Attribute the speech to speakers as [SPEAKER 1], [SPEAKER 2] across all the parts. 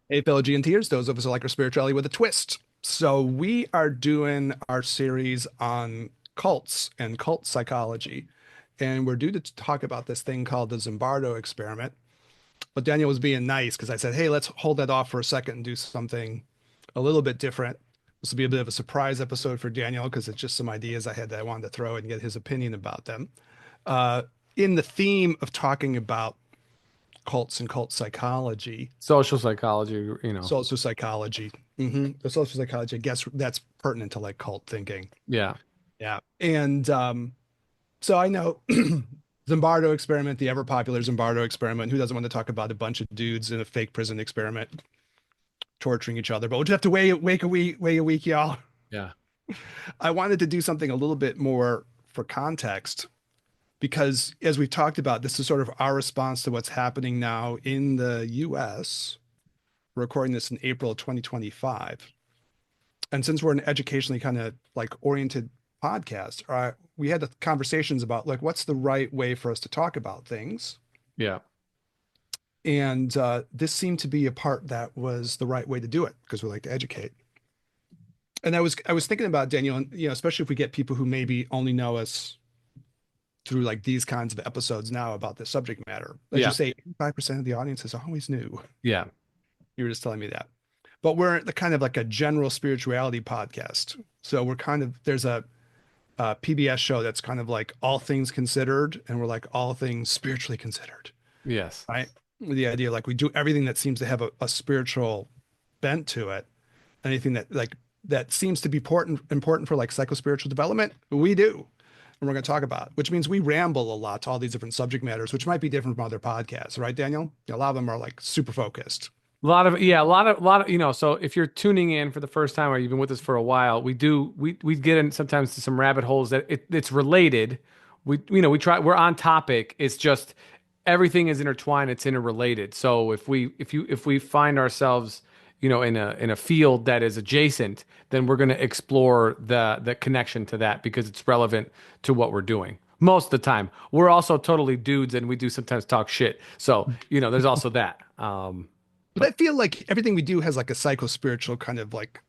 [SPEAKER 1] Hey, fellow GNTers, those of us who like our spirituality with a twist. So we are doing our series on cults and cult psychology, and we're due to talk about this thing called the Zimbardo experiment. But Daniel was being nice because I said, "Hey, let's hold that off for a second and do something a little bit different." This will be a bit of a surprise episode for Daniel because it's just some ideas I had that I wanted to throw and get his opinion about them. Uh, in the theme of talking about cults and cult psychology,
[SPEAKER 2] Social psychology,
[SPEAKER 1] social psychology. The social psychology, I guess that's pertinent to like cult thinking.
[SPEAKER 2] yeah.
[SPEAKER 1] Yeah. And so I know Zimbardo experiment, the ever popular Zimbardo experiment. Who doesn't want to talk about a bunch of dudes in a fake prison experiment torturing each other? But we'll just have to wait a week, y'all.
[SPEAKER 2] Yeah.
[SPEAKER 1] I wanted to do something a little bit more for context because as we've talked about, this is sort of our response to what's happening now in the US. We're recording this in April of 2025. And since we're an educationally kind of like oriented podcast, we had the conversations about like what's the right way for us to talk about things.
[SPEAKER 2] Yeah.
[SPEAKER 1] And this seemed to be a part that was the right way to do it because we like to educate. And I was thinking about Daniel, and especially if we get people who maybe only know us through like these kinds of episodes now about this subject matter. As you
[SPEAKER 2] Yeah.
[SPEAKER 1] say, 5% of the audience is always new.
[SPEAKER 2] Yeah.
[SPEAKER 1] You were just telling me that. But we're the kind of like a general spirituality podcast. So we're kind of there's a PBS show that's kind of like all things considered, and we're like all things spiritually considered,
[SPEAKER 2] Yes.
[SPEAKER 1] right? The idea like we do everything that seems to have a spiritual bent to it, anything that like that seems to be important for like psychospiritual development, we do. And we're going to talk about, which means we ramble a lot to all these different subject matters, which might be different from other podcasts, right, Daniel? A lot of them are like super focused.
[SPEAKER 2] So if you're tuning in for the first time or you've been with us for a while, we get in sometimes to some rabbit holes that it's related. We're on topic. It's just everything is intertwined, it's interrelated. So if we find ourselves, in a field that is adjacent, then we're going to explore the connection to that because it's relevant to what we're doing. Most of the time. We're also totally dudes and we do sometimes talk shit. So, there's also that.
[SPEAKER 1] But I feel like everything we do has like a psycho-spiritual kind of like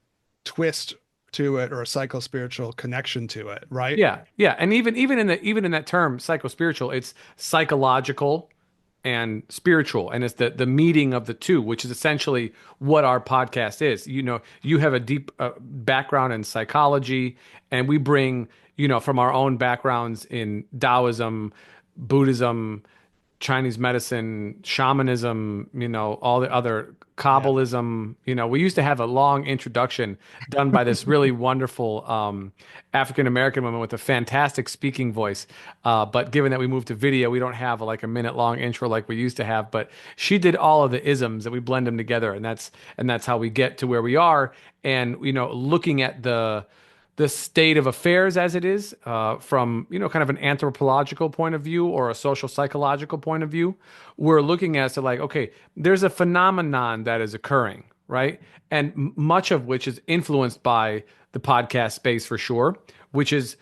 [SPEAKER 1] twist to it or a psycho-spiritual connection to it, right?
[SPEAKER 2] Yeah, yeah, and even in that term, psycho-spiritual, it's psychological and spiritual, and it's the meeting of the two, which is essentially what our podcast is. You have a deep background in psychology, and we bring, from our own backgrounds in Taoism, Buddhism, Chinese medicine, shamanism, all the other
[SPEAKER 1] Yeah.
[SPEAKER 2] Kabbalism. We used to have a long introduction done by this really wonderful African American woman with a fantastic speaking voice. But given that we moved to video, we don't have like a minute long intro like we used to have. But she did all of the isms and we blend them together, and that's how we get to where we are. And looking at the state of affairs as it is from kind of an anthropological point of view or a social psychological point of view, we're looking at it like, okay, there's a phenomenon that is occurring, right? And much of which is influenced by the podcast space for sure, which is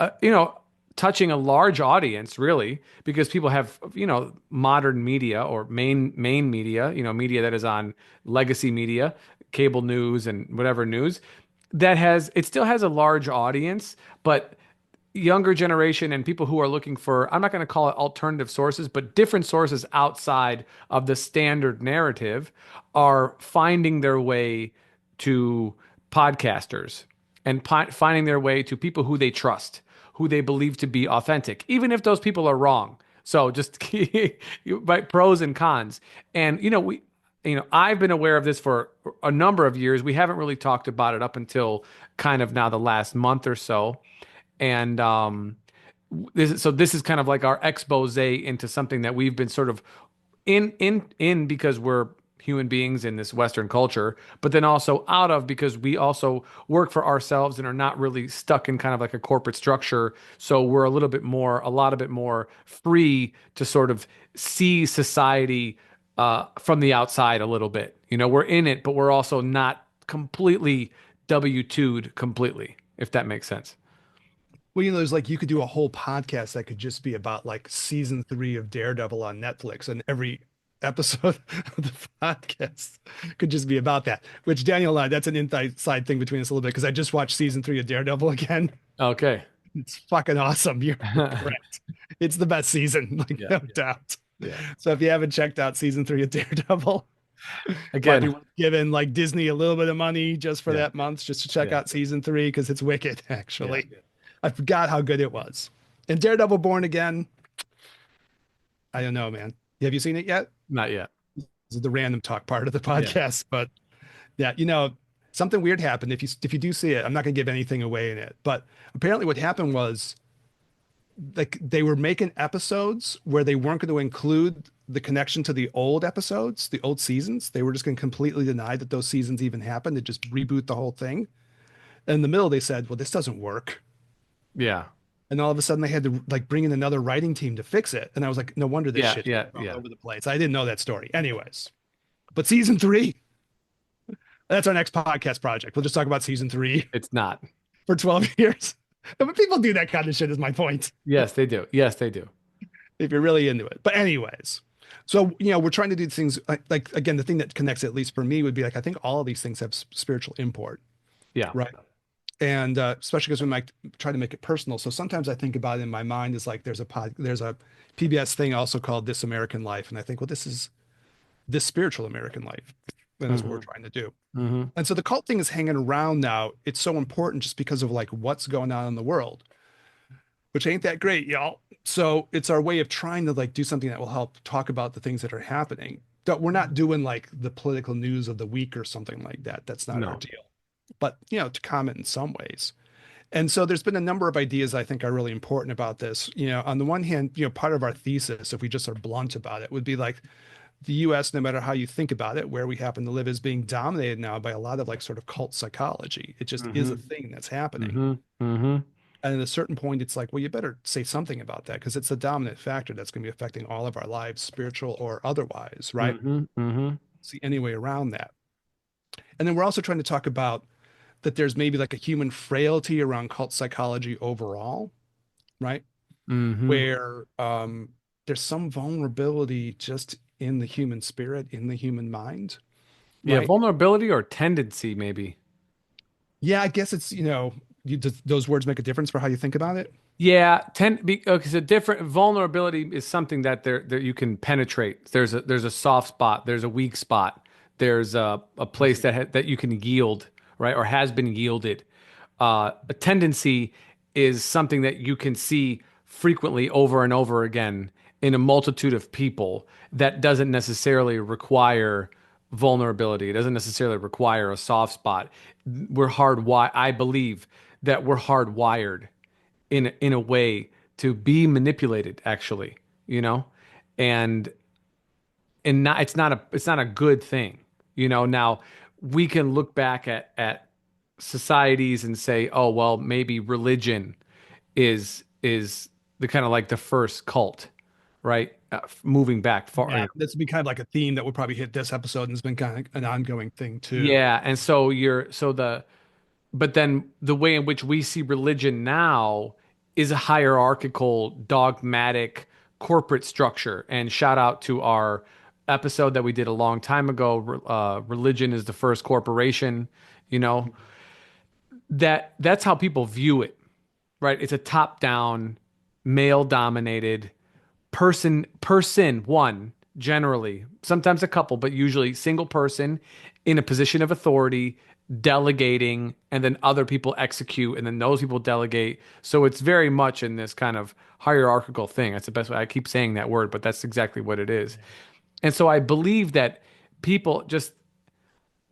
[SPEAKER 2] uh, you know touching a large audience really because people have modern media or main media, media that is on legacy media, cable news and whatever news it still has a large audience, but younger generation and people who are looking for, I'm not going to call it alternative sources, but different sources outside of the standard narrative are finding their way to podcasters and finding their way to people who they trust, who they believe to be authentic, even if those people are wrong. So just right, pros and cons. And I've been aware of this for a number of years. We haven't really talked about it up until kind of now the last month or so. And this is kind of like our expose into something that we've been sort of in because we're human beings in this Western culture, but then also out of because we also work for ourselves and are not really stuck in kind of like a corporate structure. So we're a lot of bit more free to sort of see society from the outside a little bit. We're in it, but we're also not completely W-2'd completely, if that makes sense.
[SPEAKER 1] Well, there's like you could do a whole podcast that could just be about like season 3 of Daredevil on Netflix, and every episode of the podcast could just be about that. Which Daniel and I, that's an inside thing between us a little bit because I just watched season 3 of Daredevil again.
[SPEAKER 2] Okay.
[SPEAKER 1] It's fucking awesome. You're correct. It's the best season, like
[SPEAKER 2] Yeah.
[SPEAKER 1] no doubt.
[SPEAKER 2] Yeah.
[SPEAKER 1] So if you haven't checked out season 3 of Daredevil, might be
[SPEAKER 2] Again.
[SPEAKER 1] worth giving like Disney a little bit of money just for
[SPEAKER 2] Yeah.
[SPEAKER 1] that month, just to check
[SPEAKER 2] Yeah.
[SPEAKER 1] out season 3 because it's wicked.
[SPEAKER 2] Yeah.
[SPEAKER 1] Actually, I forgot how good it was. And Daredevil Born Again, I don't know, man. Have you seen it yet?
[SPEAKER 2] Not yet.
[SPEAKER 1] This is the random talk part of the
[SPEAKER 2] Yeah.
[SPEAKER 1] podcast, but yeah, something weird happened. If you do see it, I'm not going to give anything away in it, but apparently what happened was like they were making episodes where they weren't going to include the connection to the old episodes, the old seasons. They were just going to completely deny that those seasons even happened and just reboot the whole thing. And in the middle, they said, well, this doesn't work.
[SPEAKER 2] Yeah.
[SPEAKER 1] And all of a sudden they had to like bring in another writing team to fix it. And I was like, no wonder this
[SPEAKER 2] Yeah.
[SPEAKER 1] shit
[SPEAKER 2] Yeah.
[SPEAKER 1] all
[SPEAKER 2] Yeah.
[SPEAKER 1] over the place. I didn't know that story. Anyways, but season 3, that's our next podcast project. We'll just talk about season 3
[SPEAKER 2] It's not.
[SPEAKER 1] for 12 years. But people do that kind of shit is my point,
[SPEAKER 2] Yes, they do. Yes, they do.
[SPEAKER 1] if you're really into it. But anyways, so, we're trying to do things like, again, the thing that connects, at least for me, would be like, I think all of these things have spiritual import,
[SPEAKER 2] Yeah.
[SPEAKER 1] right? And especially because we might try to make it personal. So sometimes I think about it in my mind as like, there's a PBS thing also called This American Life. And I think, well, this is this spiritual American life. And that's what we're
[SPEAKER 2] Hmm.
[SPEAKER 1] trying to do.
[SPEAKER 2] Hmm.
[SPEAKER 1] And so the cult thing is hanging around now. It's so important just because of like what's going on in the world, which ain't that great, y'all. So it's our way of trying to like do something that will help talk about the things that are happening. That we're not doing like the political news of the week or something like that. That's not our
[SPEAKER 2] No.
[SPEAKER 1] deal. But to comment in some ways. And so there's been a number of ideas I think are really important about this. On the one hand, part of our thesis, if we just are blunt about it, would be like the US, no matter how you think about it, where we happen to live, is being dominated now by a lot of like sort of cult psychology. It just is a
[SPEAKER 2] Hmm.
[SPEAKER 1] thing that's happening.
[SPEAKER 2] Hmm. Hmm.
[SPEAKER 1] And at a certain point, it's like, well, you better say something about that because it's a dominant factor that's going to be affecting all of our lives, spiritual or otherwise, right?
[SPEAKER 2] Hmm. Hmm.
[SPEAKER 1] See any way around that. And then we're also trying to talk about that there's maybe like a human frailty around cult psychology overall, right?
[SPEAKER 2] Hmm.
[SPEAKER 1] Where there's some vulnerability just in the human spirit, in the human mind,
[SPEAKER 2] Yeah.
[SPEAKER 1] right?
[SPEAKER 2] Vulnerability or tendency, maybe.
[SPEAKER 1] Yeah, I guess it's, those words make a difference for how you think about it.
[SPEAKER 2] Yeah, because a different vulnerability is something that there you can penetrate. There's a soft spot, there's a weak spot, there's a
[SPEAKER 1] I
[SPEAKER 2] place
[SPEAKER 1] see.
[SPEAKER 2] that you can yield, right, or has been yielded. A tendency is something that you can see frequently over and over again in a multitude of people that doesn't necessarily require vulnerability. It doesn't necessarily require a soft spot. I believe that we're hardwired in a way to be manipulated actually, you know and not it's not a good thing. Now we can look back at societies and say, oh well, maybe religion is the kind of like the first cult, right? Moving back far.
[SPEAKER 1] Yeah, this would be kind of like a theme that would probably hit this episode, and it's been kind of an ongoing thing too.
[SPEAKER 2] Yeah, and so but then the way in which we see religion now is a hierarchical, dogmatic corporate structure. And shout out to our episode that we did a long time ago. Religion is the first corporation. You know that's how people view it, right? It's a top-down, male-dominated person one, generally, sometimes a couple, but usually single person in a position of authority, delegating, and then other people execute, and then those people delegate. So it's very much in this kind of hierarchical thing. That's the best way. I keep saying that word, but that's exactly what it is. And so I believe that people just,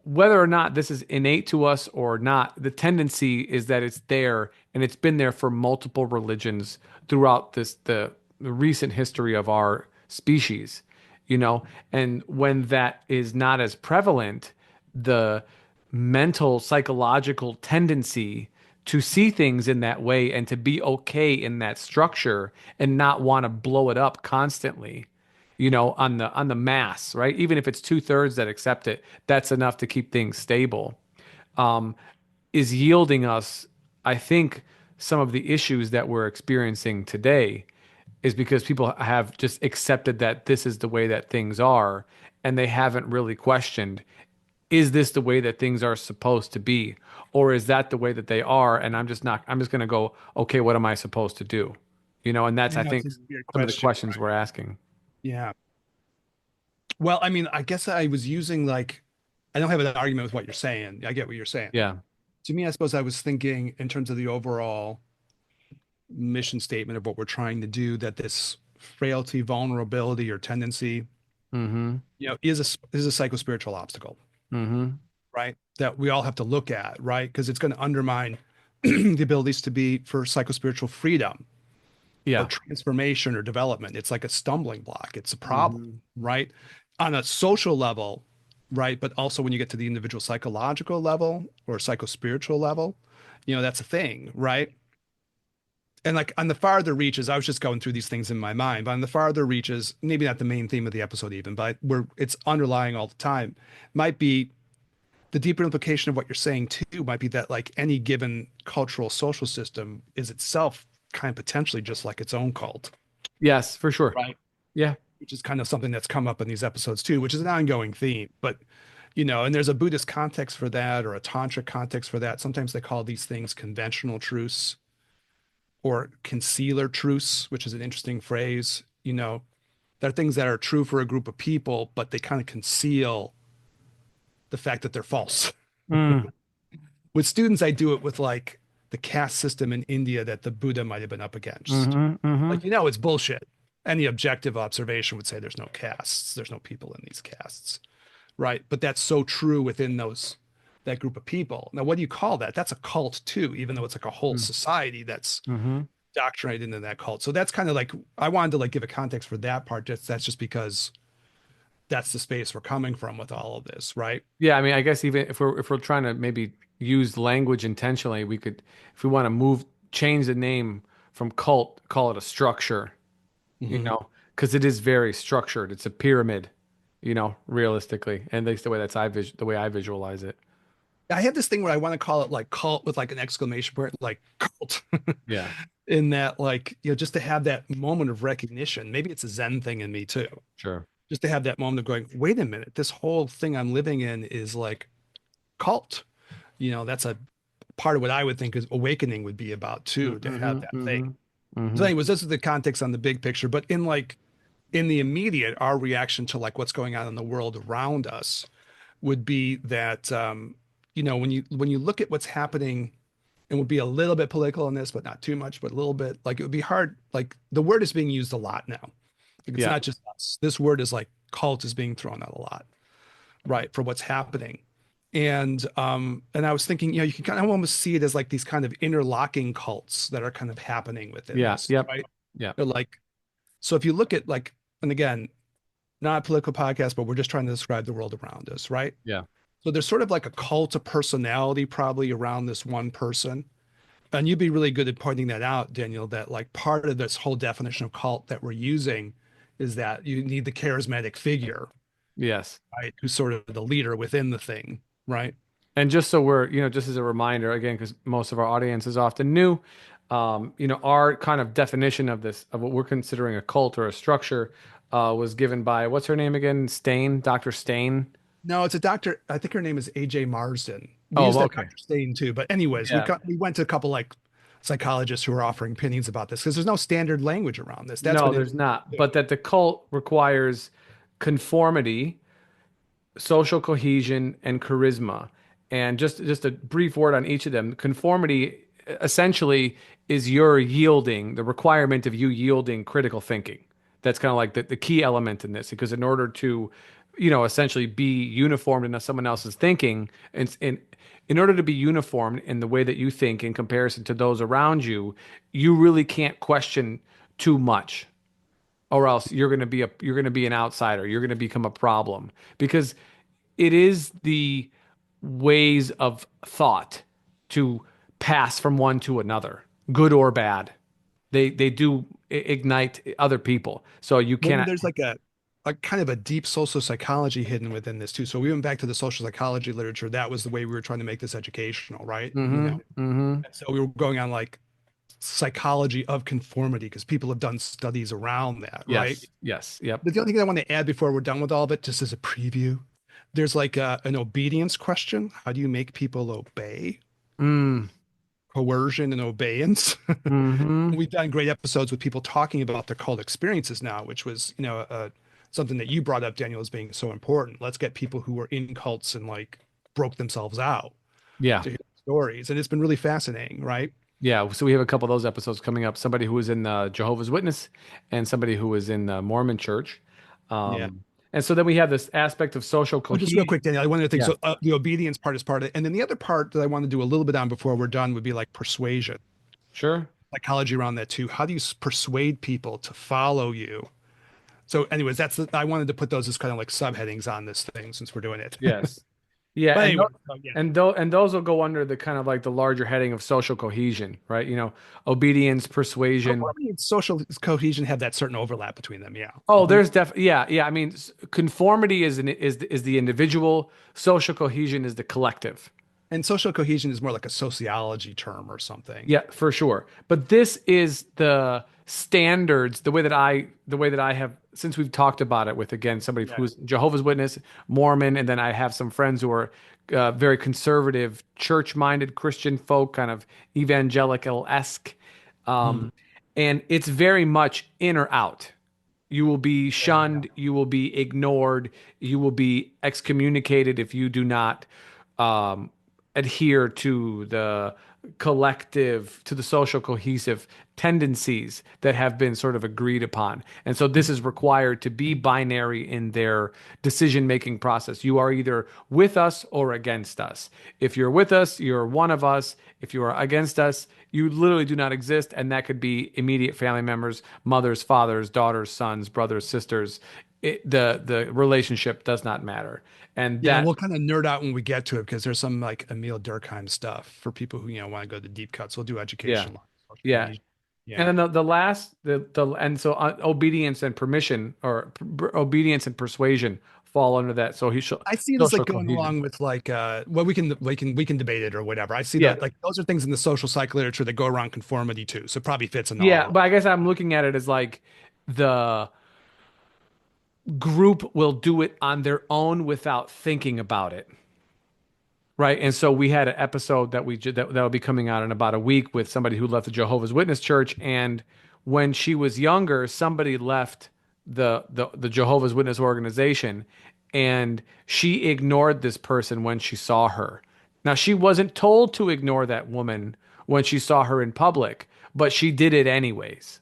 [SPEAKER 2] whether or not this is innate to us or not, the tendency is that it's there, and it's been there for multiple religions throughout the recent history of our species, and when that is not as prevalent, the mental psychological tendency to see things in that way and to be okay in that structure and not want to blow it up constantly, on the mass, right? Even if it's two-thirds that accept it, that's enough to keep things stable. Is yielding us, I think, some of the issues that we're experiencing today. is because people have just accepted that this is the way that things are, and they haven't really questioned, is this the way that things are supposed to be? Or is that the way that they are? And I'm just not, I'm just going to go, okay, what am I supposed to do? And that's,
[SPEAKER 1] I
[SPEAKER 2] I
[SPEAKER 1] know it's
[SPEAKER 2] think,
[SPEAKER 1] a weird
[SPEAKER 2] some of the
[SPEAKER 1] question,
[SPEAKER 2] questions
[SPEAKER 1] right?
[SPEAKER 2] we're asking.
[SPEAKER 1] Yeah. Well, I mean, I guess I was using like, I don't have an argument with what you're saying. I get what you're saying.
[SPEAKER 2] Yeah.
[SPEAKER 1] To me, I suppose I was thinking in terms of the overall mission statement of what we're trying to do, that this frailty, vulnerability, or tendency,
[SPEAKER 2] Mm-hmm.
[SPEAKER 1] is a psychospiritual obstacle,
[SPEAKER 2] Mm-hmm.
[SPEAKER 1] right? That we all have to look at, right? Because it's going to undermine the abilities to be for psychospiritual freedom or
[SPEAKER 2] Yeah.
[SPEAKER 1] transformation or development. It's like a stumbling block. It's a problem,
[SPEAKER 2] Mm-hmm.
[SPEAKER 1] right? On a social level, right? But also when you get to the individual psychological level or psychospiritual level, that's a thing, right? And like on the farther reaches, I was just going through these things in my mind, but on the farther reaches, maybe not the main theme of the episode even, but where it's underlying all the time, might be the deeper implication of what you're saying too, might be that like any given cultural social system is itself kind of potentially just like its own cult,
[SPEAKER 2] Yes, for sure.
[SPEAKER 1] right?
[SPEAKER 2] Yeah.
[SPEAKER 1] Which is kind of something that's come up in these episodes too, which is an ongoing theme. But and there's a Buddhist context for that or a tantric context for that. Sometimes they call these things conventional truths or concealer truths, which is an interesting phrase. There are things that are true for a group of people, but they kind of conceal the fact that they're false.
[SPEAKER 2] Mm.
[SPEAKER 1] With students, I do it with like the caste system in India that the Buddha might have been up against.
[SPEAKER 2] Mm-hmm. Mm-hmm.
[SPEAKER 1] Like, it's bullshit. Any objective observation would say there's no castes, there's no people in these castes, right? But that's so true within that group of people. Now, what do you call that? That's a cult too, even though it's like a whole society that's
[SPEAKER 2] Mm-hmm.
[SPEAKER 1] indoctrinated into that cult. So that's kind of like I wanted to like give a context for that part. That's just because that's the space we're coming from with all of this, right?
[SPEAKER 2] Yeah, I mean, I guess even if we're trying to maybe use language intentionally, we could, if we want to change the name from cult, call it a structure,
[SPEAKER 1] Hmm.
[SPEAKER 2] because it is very structured. It's a pyramid, realistically, and at least the way the way I visualize it.
[SPEAKER 1] I have this thing where I want to call it like cult with like an exclamation point, like cult,
[SPEAKER 2] Yeah,
[SPEAKER 1] in that like just to have that moment of recognition. Maybe it's a Zen thing in me too,
[SPEAKER 2] sure.
[SPEAKER 1] just to have that moment of going, wait a minute, this whole thing I'm living in is like cult. That's a part of what I would think is awakening would be about too, to have
[SPEAKER 2] Mm-hmm.
[SPEAKER 1] that thing.
[SPEAKER 2] Mm-hmm.
[SPEAKER 1] So,
[SPEAKER 2] Mm-hmm.
[SPEAKER 1] anyways, this is the context on the big picture, but in the immediate, our reaction to like what's going on in the world around us would be that when you look at what's happening, and would be a little bit political in this, but not too much, but a little bit like it would be hard. Like the word is being used a lot now. Like it's
[SPEAKER 2] Yeah,
[SPEAKER 1] not just us. This word is like cult is being thrown out a lot, right, for what's happening. And I was thinking, you can kind of almost see it as like these kind of interlocking cults that are kind of happening within
[SPEAKER 2] yeah,
[SPEAKER 1] this,
[SPEAKER 2] yep,
[SPEAKER 1] right?
[SPEAKER 2] yeah,
[SPEAKER 1] They're like, so if you look at like, and again, not a political podcast, but we're just trying to describe the world around us, right?
[SPEAKER 2] yeah,
[SPEAKER 1] So there's sort of like a cult of personality probably around this one person. And you'd be really good at pointing that out, Daniel, that like part of this whole definition of cult that we're using is that you need the charismatic figure,
[SPEAKER 2] yes.
[SPEAKER 1] right? Who's sort of the leader within the thing, right?
[SPEAKER 2] And just so we're, just as a reminder, again, because most of our audience is often new, our kind of definition of this, of what we're considering a cult or a structure, was given by, what's her name again? Stain, Dr. Stain.
[SPEAKER 1] No, it's a doctor. I think her name is AJ Marsden. We
[SPEAKER 2] Oh,
[SPEAKER 1] use that
[SPEAKER 2] okay.
[SPEAKER 1] Dr. Stain too. But anyways,
[SPEAKER 2] Yeah.
[SPEAKER 1] we went to a couple like psychologists who are offering opinions about this because there's no standard language around this. That's
[SPEAKER 2] No,
[SPEAKER 1] been
[SPEAKER 2] there's
[SPEAKER 1] interesting
[SPEAKER 2] not.
[SPEAKER 1] too.
[SPEAKER 2] But that the cult requires conformity, social cohesion, and charisma. And just a brief word on each of them. Conformity essentially is your yielding, the requirement of you yielding critical thinking. That's kind of like the key element in this, because in order to, essentially be uniformed in someone else's thinking, and in order to be uniform in the way that you think in comparison to those around you, you really can't question too much, or else you're going to be an outsider. You're going to become a problem, because it is the ways of thought to pass from one to another, good or bad. They do ignite other people. So you
[SPEAKER 1] Well,
[SPEAKER 2] cannot.
[SPEAKER 1] there's like a kind of a deep social psychology hidden within this too. So we went back to the social psychology literature. That was the way we were trying to make this educational, right?
[SPEAKER 2] Mm-hmm. Mm-hmm.
[SPEAKER 1] And so we were going on like psychology of conformity because people have done studies around that, right?
[SPEAKER 2] Yes. Yes. Yep.
[SPEAKER 1] But the only thing I want to add before we're done with all of it, just as a preview, there's like an obedience question. How do you make people obey?
[SPEAKER 2] Mm.
[SPEAKER 1] Coercion and obedience.
[SPEAKER 2] Hmm.
[SPEAKER 1] We've done great episodes with people talking about their cult experiences now, which was, something that you brought up, Daniel, as being so important. Let's get people who were in cults and like broke themselves out
[SPEAKER 2] Yeah.
[SPEAKER 1] to hear stories. And it's been really fascinating, right?
[SPEAKER 2] Yeah. So we have a couple of those episodes coming up. Somebody who was in Jehovah's Witness and somebody who was in the Mormon Church.
[SPEAKER 1] Yeah.
[SPEAKER 2] And so then we have this aspect of social
[SPEAKER 1] Oh, just real
[SPEAKER 2] cohesion.
[SPEAKER 1] quick, Daniel, one of the things,
[SPEAKER 2] Yeah.
[SPEAKER 1] so the obedience part is part of it. And then the other part that I want to do a little bit on before we're done would be like persuasion,
[SPEAKER 2] Sure.
[SPEAKER 1] psychology around that too. How do you persuade people to follow you? So, anyways, I wanted to put those as kind of like subheadings on this thing since we're doing it.
[SPEAKER 2] Yes. Yeah,
[SPEAKER 1] But
[SPEAKER 2] and
[SPEAKER 1] anyway, so yeah.
[SPEAKER 2] those will go under the kind of like the larger heading of social cohesion, right? Obedience, persuasion.
[SPEAKER 1] Conformity and social cohesion have that certain overlap between them. Yeah.
[SPEAKER 2] Oh,
[SPEAKER 1] Mhm.
[SPEAKER 2] there's yeah, yeah. I mean, conformity is the individual. Social cohesion is the collective.
[SPEAKER 1] And social cohesion is more like a sociology term or something.
[SPEAKER 2] Yeah, for sure. But this is the standards, the way that I have since we've talked about it with again somebody
[SPEAKER 1] Yeah.
[SPEAKER 2] who's Jehovah's Witness, Mormon, and then I have some friends who are very conservative, church-minded Christian folk, kind of evangelical-esque,
[SPEAKER 1] Mm.
[SPEAKER 2] um, and it's very much in or out. You will be
[SPEAKER 1] Yeah. Yeah.
[SPEAKER 2] shunned, you will be ignored, you will be excommunicated if you do not um, adhere to the collective, to the social cohesive tendencies that have been sort of agreed upon. And so this is required to be binary in their decision making process. You are either with us or against us. If you're with us, you're one of us. If you are against us, you literally do not exist. And that could be immediate family members, mothers, fathers, daughters, sons, brothers, sisters. The relationship does not matter. And
[SPEAKER 1] Yeah, and
[SPEAKER 2] that,
[SPEAKER 1] we'll kind of nerd out when we get to it because there's some like Emil Durkheim stuff for people who, want to go to deep cuts. We'll do
[SPEAKER 2] yeah,
[SPEAKER 1] education, social
[SPEAKER 2] yeah.
[SPEAKER 1] cohesion.
[SPEAKER 2] And
[SPEAKER 1] Yeah.
[SPEAKER 2] then the last the and so obedience and permission or obedience and persuasion fall under that. So
[SPEAKER 1] I see it as
[SPEAKER 2] social
[SPEAKER 1] like going
[SPEAKER 2] cohesion.
[SPEAKER 1] along with like well we can debate it or whatever. I see
[SPEAKER 2] Yeah.
[SPEAKER 1] that like those are things in the social psych literature that go around conformity too. So it probably fits into all
[SPEAKER 2] Yeah,
[SPEAKER 1] of
[SPEAKER 2] but I guess I'm looking at it as like the group will do it on their own without thinking about it. Right. And so we had an episode that'll be coming out in about a week with somebody who left the Jehovah's Witness church. And when she was younger, somebody left the Jehovah's Witness organization and she ignored this person when she saw her. Now, she wasn't told to ignore that woman when she saw her in public, but she did it anyways.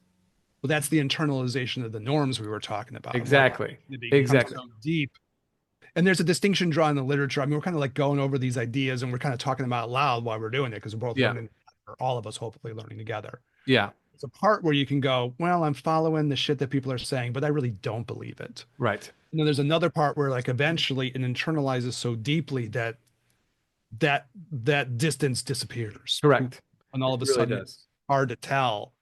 [SPEAKER 1] well, that's the internalization of the norms we were talking about. Like
[SPEAKER 2] Exactly.
[SPEAKER 1] it becomes
[SPEAKER 2] Exactly.
[SPEAKER 1] so deep. And there's a distinction drawn in the literature. I mean, we're kind of like going over these ideas and we're kind of talking them out loud while we're doing it because we're both
[SPEAKER 2] Yeah.
[SPEAKER 1] learning, or all of us hopefully learning together.
[SPEAKER 2] Yeah.
[SPEAKER 1] It's a part where you can go, well, I'm following the shit that people are saying, but I really don't believe it.
[SPEAKER 2] Right.
[SPEAKER 1] And then there's another part where like eventually it internalizes so deeply that that distance disappears.
[SPEAKER 2] Correct.
[SPEAKER 1] And all
[SPEAKER 2] It
[SPEAKER 1] of a
[SPEAKER 2] really
[SPEAKER 1] sudden
[SPEAKER 2] does.
[SPEAKER 1] it's hard to tell.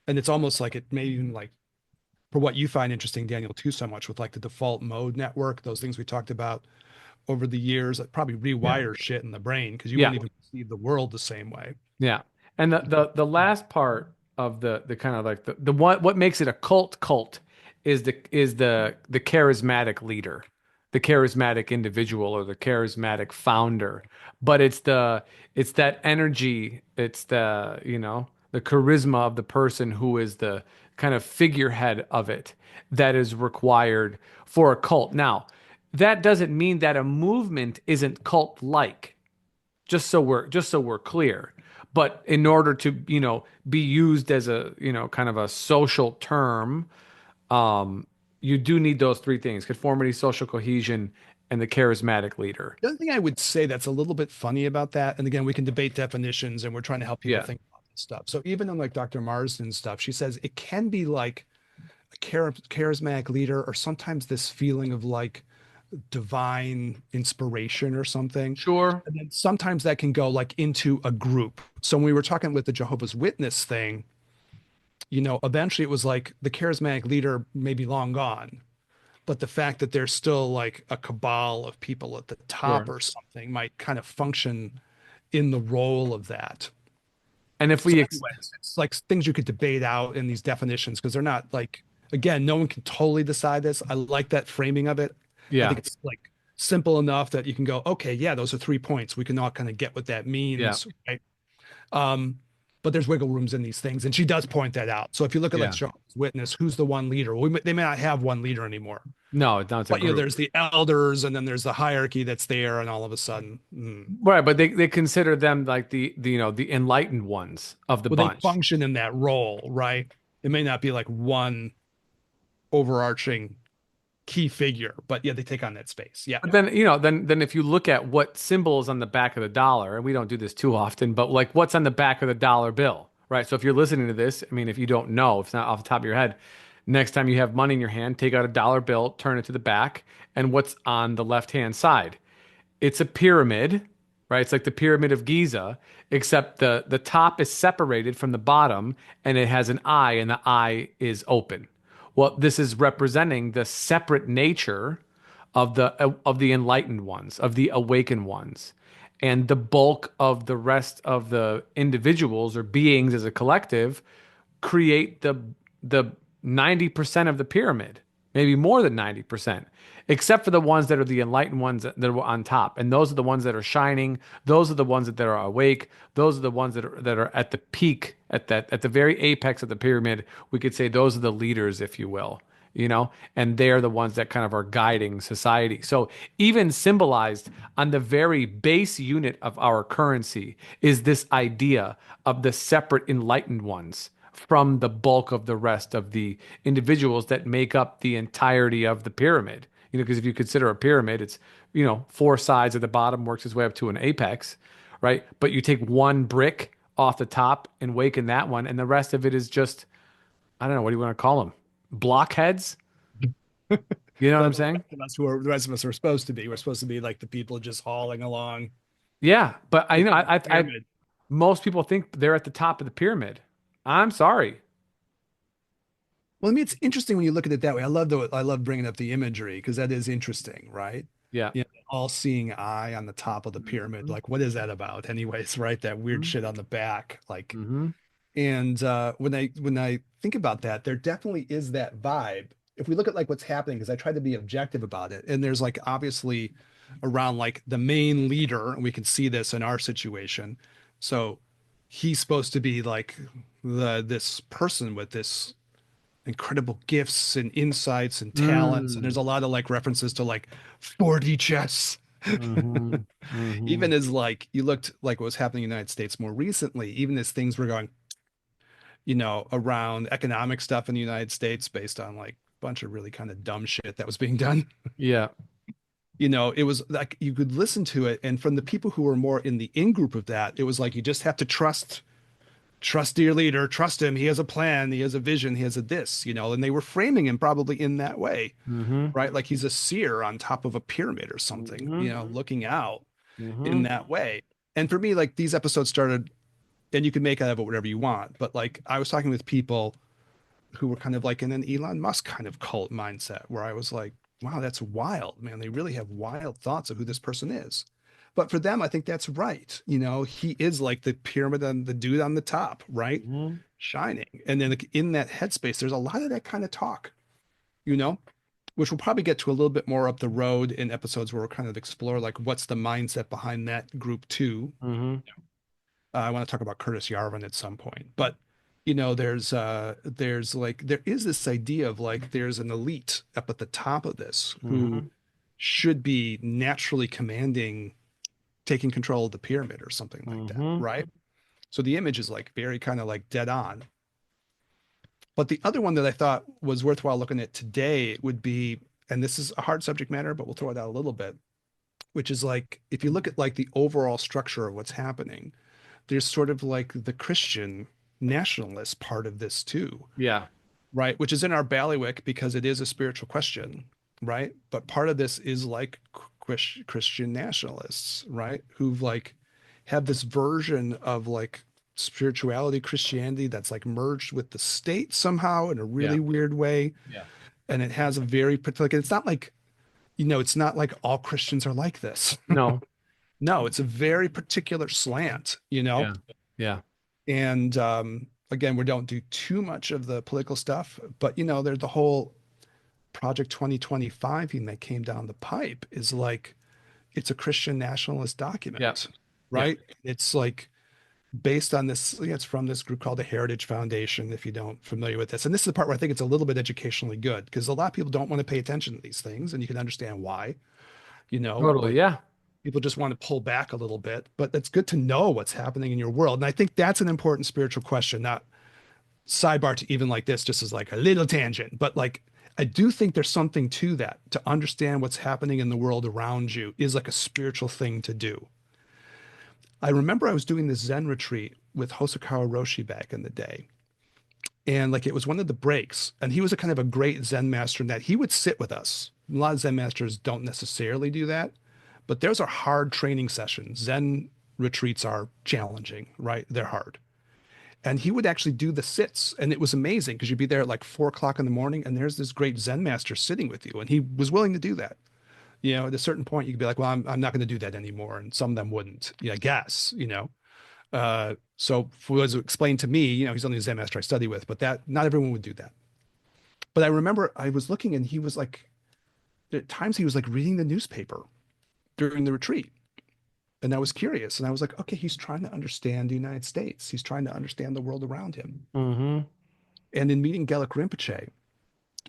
[SPEAKER 1] And it's almost like it may even like for what you find interesting, Daniel, too, so much with like the default mode network, those things we talked about over the years that probably
[SPEAKER 2] Yeah.
[SPEAKER 1] rewire shit in the brain because you
[SPEAKER 2] Yeah.
[SPEAKER 1] won't even perceive the world the same way.
[SPEAKER 2] Yeah. And the last part of the kind of like the what makes it a cult is the charismatic leader, the charismatic individual or the charismatic founder. But it's that energy, it's the charisma of the person who is the kind of figurehead of it that is required for a cult. Now, that doesn't mean that a movement isn't cult-like just so we're clear. But in order to, be used as a, kind of a social term, um, you do need those three things: conformity, social cohesion, and the charismatic leader.
[SPEAKER 1] The other thing I would say that's a little bit funny about that, and again, we can debate definitions and we're trying to help people
[SPEAKER 2] Yeah,
[SPEAKER 1] think about this stuff. So even in like Dr. Marsden's stuff, she says it can be like a charismatic leader or sometimes this feeling of like divine inspiration or something.
[SPEAKER 2] sure.
[SPEAKER 1] And then sometimes that can go like into a group. So when we were talking with the Jehovah's Witness thing, eventually it was like the charismatic leader may be long gone, but the fact that there's still like a cabal of people at the top
[SPEAKER 2] Sure.
[SPEAKER 1] or something might kind of function in the role of that.
[SPEAKER 2] And if
[SPEAKER 1] So
[SPEAKER 2] we
[SPEAKER 1] anyways, it's like things you could debate out in these definitions because they're not like, again, no one can totally decide this. I like that framing of it. I
[SPEAKER 2] yeah,
[SPEAKER 1] think it's like simple enough that you can go, okay, yeah, those are 3 points. We can all kind of get what that
[SPEAKER 2] yeah,
[SPEAKER 1] means, right? Um, but there's wiggle rooms in these things, and she does point that out. So if you look at like
[SPEAKER 2] yeah.
[SPEAKER 1] Jehovah's Witness, who's the one leader? Well, they may not have one leader anymore,
[SPEAKER 2] No, it's a
[SPEAKER 1] but
[SPEAKER 2] group.
[SPEAKER 1] there's the elders, and then there's the hierarchy that's there, and all of a sudden,
[SPEAKER 2] Right, but they consider them like the the enlightened ones of the
[SPEAKER 1] well, they
[SPEAKER 2] bunch.
[SPEAKER 1] function in that role, right? It may not be like one overarching key figure, but yeah, they take on that space. Yeah.
[SPEAKER 2] But then, then if you look at what symbols on the back of the dollar, and we don't do this too often, but like what's on the back of the dollar bill, right? So if you're listening to this, I mean, if you don't know, if it's not off the top of your head, next time you have money in your hand, take out a dollar bill, turn it to the back, and what's on the left-hand side? It's a pyramid, right? It's like the Pyramid of Giza, except the top is separated from the bottom and it has an eye and the eye is open. Well, this is representing the separate nature of the enlightened ones, of the awakened ones. And the bulk of the rest of the individuals or beings as a collective create the 90% of the pyramid, maybe more than 90%, except for the ones that are the enlightened ones that are on top. And those are the ones that are shining. Those are the ones that are awake. Those are the ones that are at the peak, at the very apex of the pyramid. We could say those are the leaders, if you will. And they're the ones that kind of are guiding society. So, even symbolized on the very base unit of our currency is this idea of the separate enlightened ones from the bulk of the rest of the individuals that make up the entirety of the pyramid. Because if you consider a pyramid, it's, four sides at the bottom works its way up to an apex, right? But you take one brick off the top and awaken that one, and the rest of it is just, I don't know, what do you want to call them? Blockheads? You know what
[SPEAKER 1] But
[SPEAKER 2] I'm saying?
[SPEAKER 1] the rest of us are supposed to be. We're supposed to be like the people just hauling along
[SPEAKER 2] Yeah, but I
[SPEAKER 1] the
[SPEAKER 2] you know I
[SPEAKER 1] pyramid.
[SPEAKER 2] most people think they're at the top of the pyramid. I'm sorry.
[SPEAKER 1] Well, I mean, it's interesting when you look at it that way. I love bringing up the imagery because that is interesting, right?
[SPEAKER 2] Yeah.
[SPEAKER 1] All-seeing eye on the top of the pyramid.
[SPEAKER 2] Mhm.
[SPEAKER 1] Like, what is that about, anyways? Right? That weird shit on the back. Like,
[SPEAKER 2] Mm-hmm.
[SPEAKER 1] and when I think about that, there definitely is that vibe. If we look at like what's happening, because I try to be objective about it, and there's like obviously around like the main leader, and we can see this in our situation. So he's supposed to be like this person with this incredible gifts and insights and talents. And there's
[SPEAKER 2] Mm.
[SPEAKER 1] a lot of like references to like 4D chess.
[SPEAKER 2] Mm-hmm. Mm-hmm.
[SPEAKER 1] Even as like you looked like what was happening in the United States more recently, even as things were going, around economic stuff in the United States based on like a bunch of really kind of dumb shit that was being done.
[SPEAKER 2] Yeah.
[SPEAKER 1] It was like you could listen to it. And from the people who were more in the in group of that, it was like you just have to trust your leader, trust him. He has a plan, he has a vision, he has a this, and they were framing him probably in that way,
[SPEAKER 2] Mm-hmm.
[SPEAKER 1] right? Like he's a seer on top of a pyramid or something,
[SPEAKER 2] Mm-hmm.
[SPEAKER 1] looking out in
[SPEAKER 2] Mm-hmm.
[SPEAKER 1] that way. And for me, like these episodes started, and you can make out of it whatever you want, but like I was talking with people who were kind of like in an Elon Musk kind of cult mindset where I was like, wow, that's wild, man. They really have wild thoughts of who this person is. But for them, I think that's right. He is like the pyramid and the dude on the top, right?
[SPEAKER 2] Mm-hmm.
[SPEAKER 1] Shining. And then like, in that headspace, there's a lot of that kind of talk, you know, which we'll probably get to a little bit more up the road in episodes where we'll kind of explore like what's the mindset behind that group too.
[SPEAKER 2] Mm-hmm.
[SPEAKER 1] I want to talk about Curtis Yarvin at some point, but there's like there is this idea of like there's an elite up at the top of this who
[SPEAKER 2] Mm-hmm.
[SPEAKER 1] should be naturally commanding, taking control of the pyramid or something like that,
[SPEAKER 2] Mm-hmm.
[SPEAKER 1] right? So the image is like very kind of like dead on. But the other one that I thought was worthwhile looking at today would be, and this is a hard subject matter, but we'll throw it out a little bit, which is like if you look at like the overall structure of what's happening, there's sort of like the Christian nationalist part of this too,
[SPEAKER 2] Yeah.
[SPEAKER 1] right? Which is in our bailiwick because it is a spiritual question, right? But part of this is like Christian nationalists, right? Who've like have this version of like spirituality, Christianity that's like merged with the state somehow in a
[SPEAKER 2] Yeah.
[SPEAKER 1] really weird way.
[SPEAKER 2] Yeah.
[SPEAKER 1] And it has a very particular, it's not like, it's not like all Christians are like this.
[SPEAKER 2] No.
[SPEAKER 1] No, it's a very particular slant.
[SPEAKER 2] Yeah. Yeah.
[SPEAKER 1] And again, we don't do too much of the political stuff, but there's the whole Project 2025 thing that came down the pipe is like it's a Christian nationalist
[SPEAKER 2] Yeah.
[SPEAKER 1] document,
[SPEAKER 2] Yeah.
[SPEAKER 1] right? It's like based on this, it's from this group called the Heritage Foundation, if you don't familiar with this. And this is the part where I think it's a little bit educationally good because a lot of people don't want to pay attention to these things, and you can understand why,
[SPEAKER 2] Totally.
[SPEAKER 1] like
[SPEAKER 2] Yeah.
[SPEAKER 1] people just want to pull back a little bit, but it's good to know what's happening in your world. And I think that's an important spiritual question, not sidebar to even like this, just as like a little tangent, but like I do think there's something to that. To understand what's happening in the world around you is like a spiritual thing to do. I remember I was doing this Zen retreat with Hosokawa Roshi back in the day. And like it was one of the breaks, and he was a kind of a great Zen master in that he would sit with us. A lot of Zen masters don't necessarily do that, but there's a hard training session. Zen retreats are challenging, right? They're hard. And he would actually do the sits, and it was amazing because you'd be there at like 4 o'clock in the morning, and there's this great Zen master sitting with you, and he was willing to do that. At a certain point, you could be like, well, I'm not going to do that anymore. And some of them wouldn't, I guess. So for was explained to me, he's only a Zen master I study with, but that not everyone would do that. But I remember I was looking and he was like, at times he was like reading the newspaper during the retreat. And I was curious and I was like, okay, he's trying to understand the United States. He's trying to understand the world around him.
[SPEAKER 2] Mm-hmm.
[SPEAKER 1] And in meeting Gelek Rinpoche,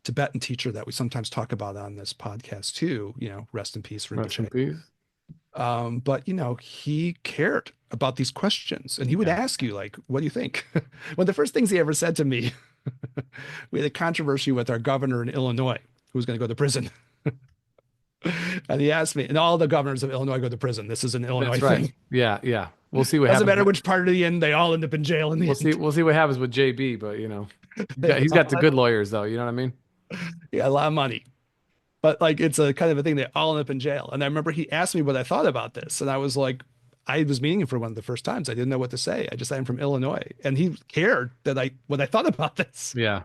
[SPEAKER 1] Tibetan teacher that we sometimes talk about on this podcast too, rest in peace,
[SPEAKER 2] Rest in
[SPEAKER 1] Rinpoche.
[SPEAKER 2] peace.
[SPEAKER 1] But he cared about these questions and he would
[SPEAKER 2] Yeah.
[SPEAKER 1] ask you like, what do you think? One of the first things he ever said to me, we had a controversy with our governor in Illinois who was going to go to prison. And he asked me, and all the governors of Illinois go to prison. This is an Illinois
[SPEAKER 2] That's right.
[SPEAKER 1] thing.
[SPEAKER 2] Yeah. Yeah. We'll see what
[SPEAKER 1] Doesn't
[SPEAKER 2] happens.
[SPEAKER 1] matter which part of the end, they all end up in jail in the
[SPEAKER 2] We'll see.
[SPEAKER 1] end.
[SPEAKER 2] We'll see what happens with JB, but
[SPEAKER 1] They
[SPEAKER 2] he's got the
[SPEAKER 1] all,
[SPEAKER 2] good lawyers though. You know what I mean?
[SPEAKER 1] yeah, a lot of money. But like it's a kind of a thing they all end up in jail. And I remember he asked me what I thought about this. And I was like, I was meeting him for one of the first times. I didn't know what to say. I just said I'm from Illinois. And he cared that I what I thought about this.
[SPEAKER 2] Yeah.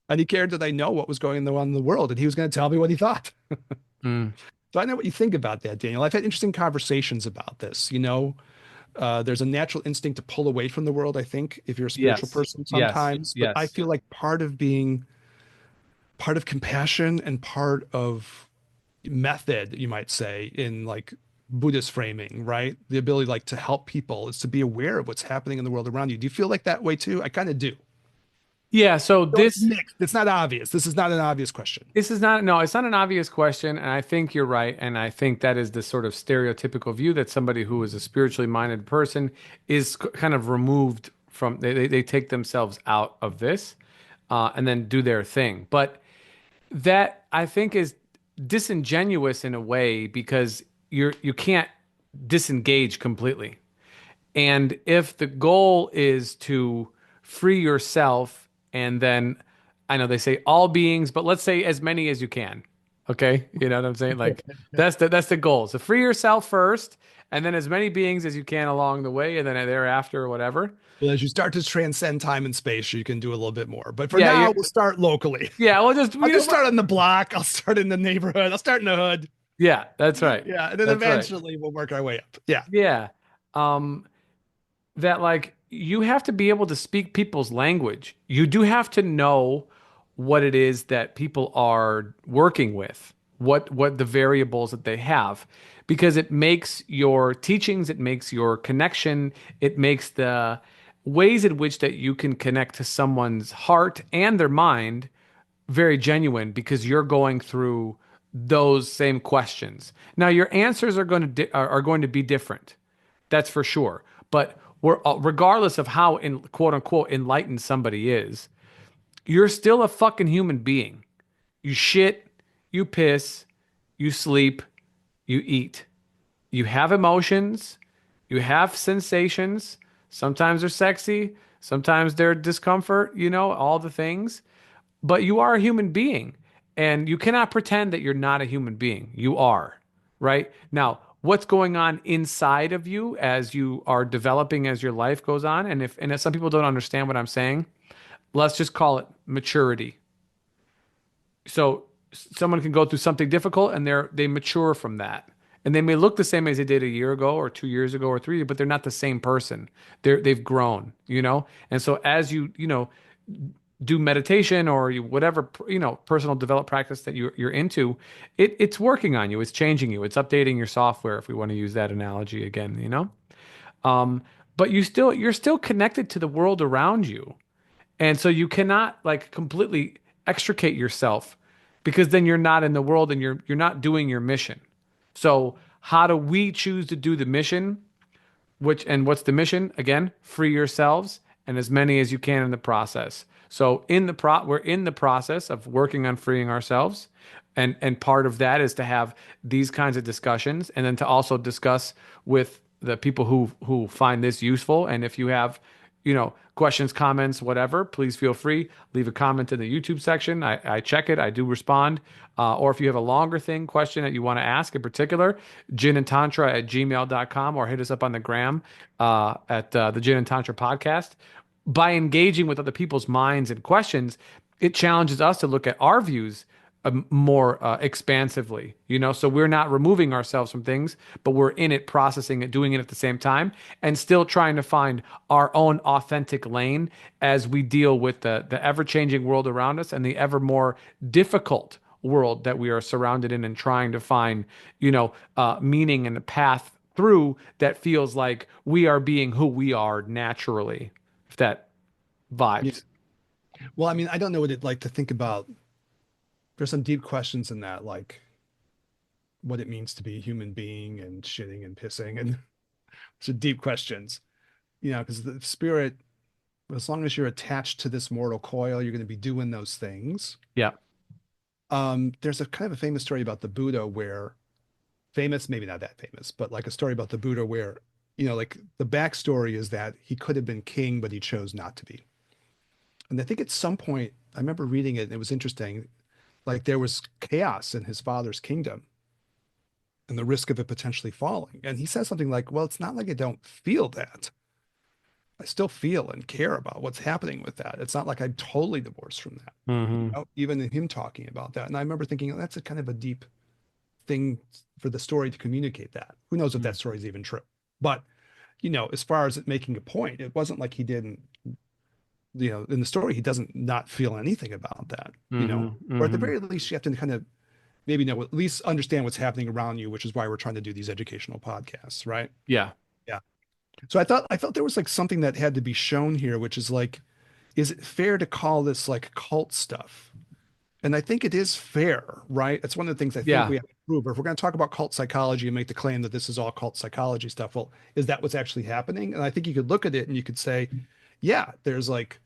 [SPEAKER 1] And he cared that I know what was going on in the world. And he was going to tell me what he thought.
[SPEAKER 2] Mm.
[SPEAKER 1] So I know what you think about that, Daniel. I've had interesting conversations about this. There's a natural instinct to pull away from the world, I think, if you're a spiritual
[SPEAKER 2] Yes.
[SPEAKER 1] person
[SPEAKER 2] Yes.
[SPEAKER 1] sometimes. But I
[SPEAKER 2] Yes.
[SPEAKER 1] feel like part of compassion and part of method, you might say, in like Buddhist framing, right? The ability like to help people is to be aware of what's happening in the world around you. Do you feel like that way too? I kind of do.
[SPEAKER 2] Yeah. So
[SPEAKER 1] So it's
[SPEAKER 2] this
[SPEAKER 1] mixed. It's not obvious. This is not an obvious question.
[SPEAKER 2] This is not, no, it's not an obvious question. And I think you're right. And I think that is the sort of stereotypical view that somebody who is a spiritually minded person is kind of removed from, they take themselves out of this and then do their thing. But that I think is disingenuous in a way because you can't disengage completely. And if the goal is to free yourself and then I know they say all beings, but let's say as many as you can. Okay? You know what I'm saying? Like that's the goal. So free yourself first and then as many beings as you can along the way and then thereafter or whatever.
[SPEAKER 1] Well, as you start to transcend time and space, you can do a little bit more. But for
[SPEAKER 2] Yeah,
[SPEAKER 1] now, we'll start locally.
[SPEAKER 2] yeah, well just
[SPEAKER 1] I'll just start on the block. I'll start in the neighborhood. I'll start in the hood.
[SPEAKER 2] yeah, that's right.
[SPEAKER 1] Yeah. And then
[SPEAKER 2] That's right.
[SPEAKER 1] eventually we'll work our way up. Yeah.
[SPEAKER 2] Yeah. Um that like you have to be able to speak people's language. You do have to know what it is that people are working with, what the variables that they have, because it makes your teachings, it makes your connection, it makes the ways in which that you can connect to someone's heart and their mind very genuine because you're going through those same questions. Now your answers are going to are going to be different. That's for sure. But we're regardless of how in quote unquote enlightened somebody is, you're still a fucking human being. You shit, you piss, you sleep, you eat. You have emotions, you have sensations. Sometimes they're sexy, sometimes they're discomfort, all the things. But you are a human being and you cannot pretend that you're not a human being. You are, right? Now, what's going on inside of you as you are developing as your life goes on and if some people don't understand what I'm saying, let's just call it maturity. So someone can go through something difficult and they mature from that. And they may look the same as they did a year ago or 2 years ago or 3, but they're not the same person. They've grown, you know? And so as you do meditation or whatever, personal develop practice that you're into, it's working on you. It's changing you. It's updating your software, if we want to use that analogy again, you know? Um, but you're still connected to the world around you. And so you cannot like completely extricate yourself because then you're not in the world and you're not doing your mission. So how do we choose to do the mission? What's the mission? Again, free yourselves and as many as you can in the process. So we're in the process of working on freeing ourselves. And part of that is to have these kinds of discussions and then to also discuss with the people who find this useful. And if you have, questions, comments, whatever, please feel free. Leave a comment in the YouTube section. I check it. I do respond. Or if you have a longer question that you want to ask in particular, ginandtantra@gmail.com or hit us up on the gram at the Gin and Tantra podcast. By engaging with other people's minds and questions, it challenges us to look at our views more expansively, so we're not removing ourselves from things, but we're in it, processing it, doing it at the same time, and still trying to find our own authentic lane as we deal with the ever-changing world around us and the ever more difficult world that we are surrounded in and trying to find, meaning and a path through that feels like we are being who we are naturally, if that
[SPEAKER 1] Yeah.
[SPEAKER 2] vibes.
[SPEAKER 1] Well, I mean, I don't know what it'd like to think about. There's some deep questions in that, like what it means to be a human being and shitting and pissing, and some deep questions, because the spirit, as long as you're attached to this mortal coil, you're going to be doing those things.
[SPEAKER 2] Yeah.
[SPEAKER 1] There's a kind of a famous story about the Buddha where famous, maybe not that famous, but like a story about the Buddha where, like the backstory is that he could have been king, but he chose not to be. And I think at some point, I remember reading it and it was interesting. Like there was chaos in his father's kingdom and the risk of it potentially falling. And he says something like, well, it's not like I don't feel that. I still feel and care about what's happening with that. It's not like I'm totally divorced from that.
[SPEAKER 2] Mm-hmm.
[SPEAKER 1] Even in him talking about that. And I remember thinking, oh, that's a kind of a deep thing for the story to communicate that. Who knows if that story is even true? But, as far as it making a point, it wasn't like he didn't, in the story, he doesn't not feel anything about that,
[SPEAKER 2] Mm-hmm.
[SPEAKER 1] or at the
[SPEAKER 2] Mm-hmm.
[SPEAKER 1] very least, you have to kind of maybe know, at least understand what's happening around you, which is why we're trying to do these educational podcasts, right?
[SPEAKER 2] Yeah.
[SPEAKER 1] Yeah. So I felt there was like something that had to be shown here, which is like, is it fair to call this like cult stuff? And I think it is fair, right? It's one of the things I think
[SPEAKER 2] Yeah.
[SPEAKER 1] we have to prove. Or if we're going to talk about cult psychology and make the claim that this is all cult psychology stuff, well, is that what's actually happening? And I think you could look at it and you could say, yeah, there's like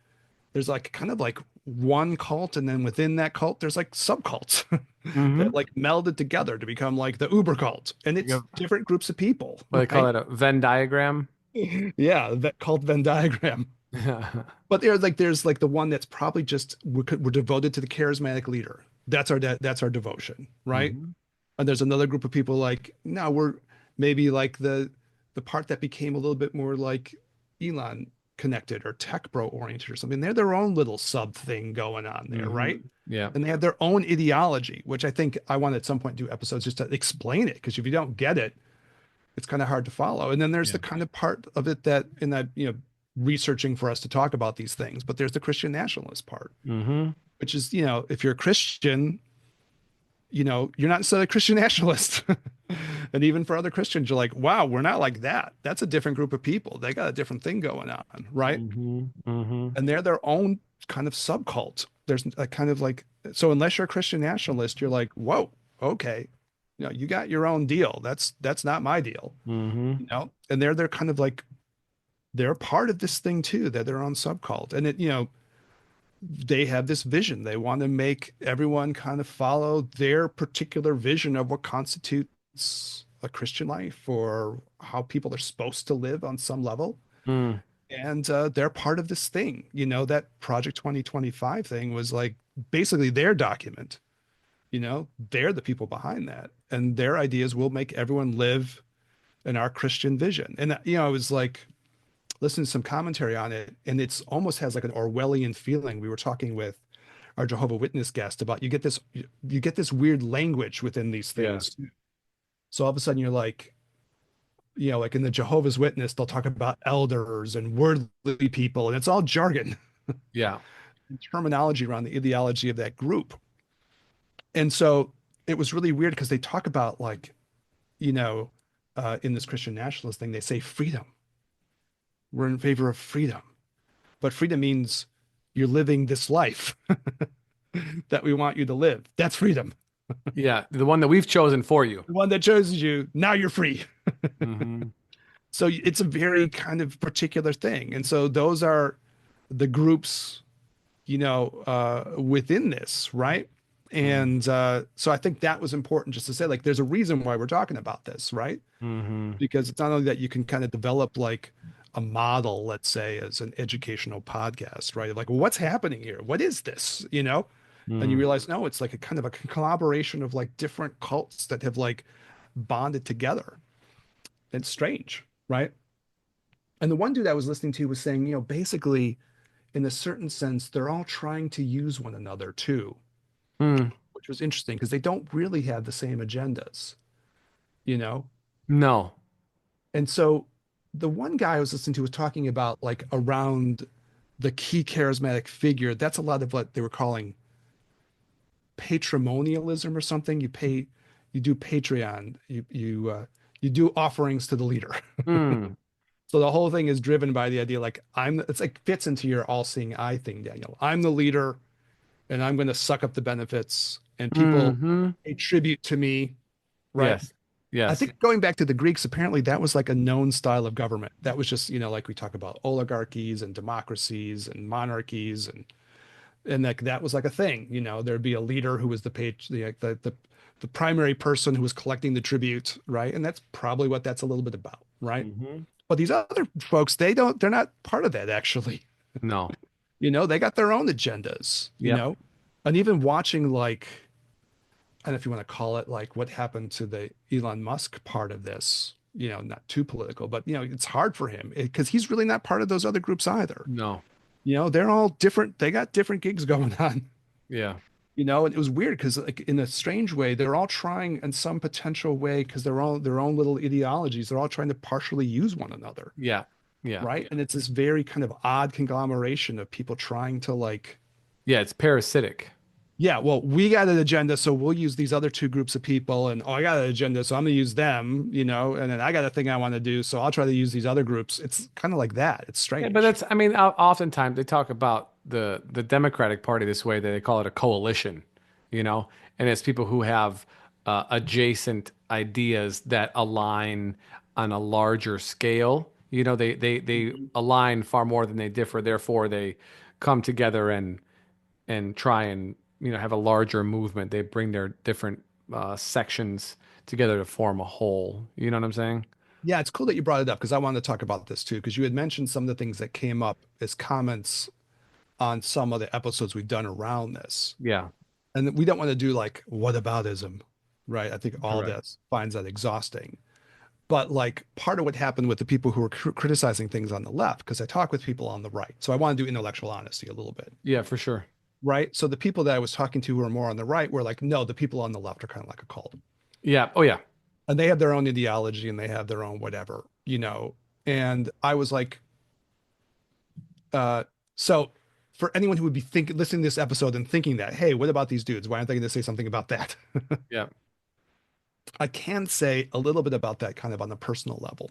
[SPEAKER 1] kind of like one cult, and then within that cult, there's like subcults
[SPEAKER 2] Mm-hmm.
[SPEAKER 1] that like melded together to become like the Uber cult, and
[SPEAKER 2] You
[SPEAKER 1] it's
[SPEAKER 2] have
[SPEAKER 1] different groups of people,
[SPEAKER 2] what they call
[SPEAKER 1] right?
[SPEAKER 2] it, a Venn diagram.
[SPEAKER 1] Yeah, that cult Venn diagram. But there's like the one that's probably just we're devoted to the charismatic leader. That's our devotion, right?
[SPEAKER 2] Mm-hmm.
[SPEAKER 1] And there's another group of people like, no, we're maybe like the part that became a little bit more like Elon connected or tech bro oriented or something. They're their own little sub thing going on there,
[SPEAKER 2] Mm-hmm.
[SPEAKER 1] right?
[SPEAKER 2] Yeah.
[SPEAKER 1] And they have their own ideology, which I think I want at some point to do episodes just to explain it, because if you don't get it, it's kind of hard to follow. And then there's
[SPEAKER 2] Yeah.
[SPEAKER 1] the kind of part of it that in that, researching for us to talk about these things, but there's the Christian nationalist part,
[SPEAKER 2] Mm-hmm.
[SPEAKER 1] which is, if you're a Christian, you're not necessarily a Christian nationalist. And even for other Christians, you're like, wow, we're not like that. That's a different group of people. They got a different thing going on, right?
[SPEAKER 2] Mm-hmm. Mm-hmm.
[SPEAKER 1] And they're their own kind of subcult. There's a kind of like, so unless you're a Christian nationalist, you're like, whoa, okay, you got your own deal. That's not my deal,
[SPEAKER 2] Mm-hmm.
[SPEAKER 1] And they're kind of like, they're part of this thing too, that their own subcult. And they have this vision. They want to make everyone kind of follow their particular vision of what constitutes a Christian life or how people are supposed to live on some level.
[SPEAKER 2] Mm.
[SPEAKER 1] And they're part of this thing. That Project 2025 thing was like basically their document. They're the people behind that. And their ideas will make everyone live in our Christian vision. And, I was like, listening to some commentary on it, and it's almost has like an Orwellian feeling. We were talking with our Jehovah Witness guest about you get this weird language within these
[SPEAKER 2] Yeah.
[SPEAKER 1] things. So all of a sudden you're like, like in the Jehovah's Witness, they'll talk about elders and worldly people, and it's all jargon
[SPEAKER 2] Yeah.
[SPEAKER 1] and terminology around the ideology of that group. And so it was really weird because they talk about like, you know, in this Christian nationalist thing, they say freedom. We're in favor of freedom, but freedom means you're living this life that we want you to live. That's freedom.
[SPEAKER 2] Yeah. The one that we've chosen for you.
[SPEAKER 1] The one that chooses you, now you're free.
[SPEAKER 2] Hmm.
[SPEAKER 1] So it's a very kind of particular thing. And so those are the groups, within this, right? And so I think that was important just to say, like, there's a reason why we're talking about this, right?
[SPEAKER 2] Hmm.
[SPEAKER 1] Because it's not only that you can kind of develop like a model, let's say, as an educational podcast, right? Like, well, what's happening here? What is this? And you
[SPEAKER 2] Mm.
[SPEAKER 1] realize, no, it's like a kind of a collaboration of like different cults that have like bonded together. It's strange, right? And the one dude I was listening to was saying, basically, in a certain sense, they're all trying to use one another too,
[SPEAKER 2] Mm.
[SPEAKER 1] which was interesting because they don't really have the same agendas, you know?
[SPEAKER 2] No.
[SPEAKER 1] And so the one guy I was listening to was talking about like around the key charismatic figure. That's a lot of what they were calling patrimonialism or something. You do Patreon, you do offerings to the leader.
[SPEAKER 2] Mm.
[SPEAKER 1] So the whole thing is driven by the idea like it's like fits into your all-seeing eye thing, Daniel. I'm the leader and I'm going to suck up the benefits and people
[SPEAKER 2] Hmm.
[SPEAKER 1] pay tribute to me, right?
[SPEAKER 2] Yes.
[SPEAKER 1] I
[SPEAKER 2] Yes.
[SPEAKER 1] think going back to the Greeks, apparently that was like a known style of government. That was just, like we talk about oligarchies and democracies and monarchies and like that was like a thing, there'd be a leader who was the primary person who was collecting the tribute, right? And that's probably what that's a little bit about, right?
[SPEAKER 2] Hmm.
[SPEAKER 1] But these other folks, they're not part of that actually.
[SPEAKER 2] No.
[SPEAKER 1] They got their own agendas,
[SPEAKER 2] Yep.
[SPEAKER 1] and even watching like I don't know if you want to call it like what happened to the Elon Musk part of this, not too political, but it's hard for him because he's really not part of those other groups either.
[SPEAKER 2] No.
[SPEAKER 1] They're all different. They got different gigs going on,
[SPEAKER 2] Yeah.
[SPEAKER 1] and it was weird because like in a strange way, they're all trying in some potential way because they're all their own little ideologies. They're all trying to partially use one another,
[SPEAKER 2] Yeah. Yeah.
[SPEAKER 1] right? And it's this very kind of odd conglomeration of people trying to like
[SPEAKER 2] Yeah. It's parasitic.
[SPEAKER 1] yeah, well, we got an agenda, so we'll use these other two groups of people. And oh, I got an agenda, so I'm gonna use them, and then I got a thing I want to do, so I'll try to use these other groups. It's kind of like that. It's
[SPEAKER 2] Yeah, but
[SPEAKER 1] strange.
[SPEAKER 2] that's, I mean, oftentimes they talk about the Democratic Party this way, that they call it a coalition, you know, and it's people who have adjacent ideas that align on a larger scale. You know, they
[SPEAKER 1] Mhm.
[SPEAKER 2] align far more than they differ. Therefore, they come together and try and, have a larger movement. They bring their different sections together to form a whole. You know what I'm saying?
[SPEAKER 1] Yeah, it's cool that you brought it up because I wanted to talk about this too, because you had mentioned some of the things that came up as comments on some of the episodes we've done around this.
[SPEAKER 2] Yeah,
[SPEAKER 1] And we don't want to do like whataboutism, right? I think all of
[SPEAKER 2] correct.
[SPEAKER 1] that finds that exhausting. But like part of what happened with the people who were criticizing things on the left, because I talk with people on the right. So I want to do intellectual honesty a little bit,
[SPEAKER 2] Yeah, for sure.
[SPEAKER 1] right? So the people that I was talking to who were more on the right were like, no, the people on the left are kind of like a cult.
[SPEAKER 2] Yeah. Oh, yeah.
[SPEAKER 1] And they have their own ideology and they have their own whatever, And I was like, uh, so for anyone who would be listening to this episode and thinking that, hey, what about these dudes? Why aren't they going to say something about that?
[SPEAKER 2] Yeah.
[SPEAKER 1] I can say a little bit about that kind of on a personal level.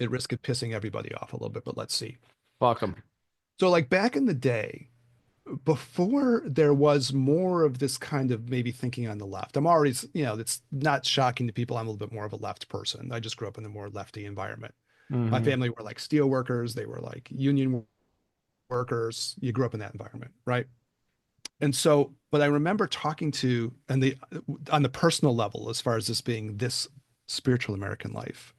[SPEAKER 1] At risk of pissing everybody off a little bit, but let's see.
[SPEAKER 2] Fuck them.
[SPEAKER 1] So like back in the day, before there was more of this kind of maybe thinking on the left. I'm already, it's not shocking to people. I'm a little bit more of a left person. I just grew up in a more lefty environment. My
[SPEAKER 2] Hmm.
[SPEAKER 1] family were like steel workers. They were like union workers. You grew up in that environment, right? And so, but I remember talking to, and on the personal level, as far as this being this spiritual American life,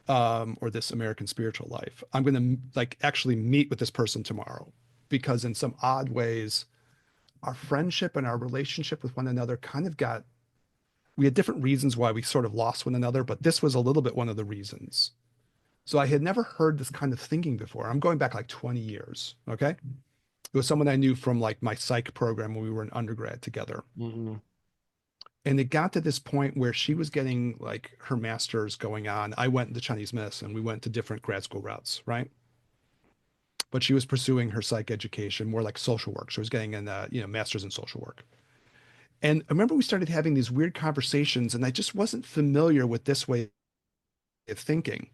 [SPEAKER 1] or this American spiritual life, I'm going to like actually meet with this person tomorrow because in some odd ways, our friendship and our relationship with one another kind of we had different reasons why we sort of lost one another, but this was a little bit one of the reasons. So I had never heard this kind of thinking before. I'm going back like 20 years. Okay. It was someone I knew from like my psych program when we were in undergrad together.
[SPEAKER 2] Hmm.
[SPEAKER 1] And it got to this point where she was getting like her master's going on. I went into Chinese medicine. We went to different grad school routes, right? But she was pursuing her psych education, more like social work. She was getting an master's in social work. And I remember we started having these weird conversations, and I just wasn't familiar with this way of thinking.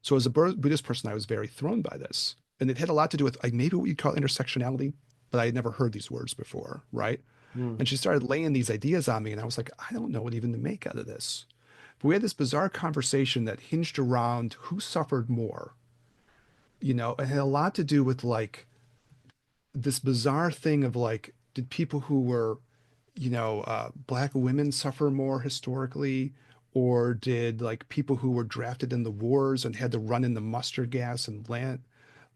[SPEAKER 1] So as a Buddhist person, I was very thrown by this. And it had a lot to do with like maybe what you call intersectionality, but I had never heard these words before, right?
[SPEAKER 2] Mm.
[SPEAKER 1] And she started laying these ideas on me, and I was like, I don't know what even to make out of this. But we had this bizarre conversation that hinged around who suffered more. It had a lot to do with like this bizarre thing of like, did people who were, black women suffer more historically? Or did like people who were drafted in the wars and had to run in the mustard gas and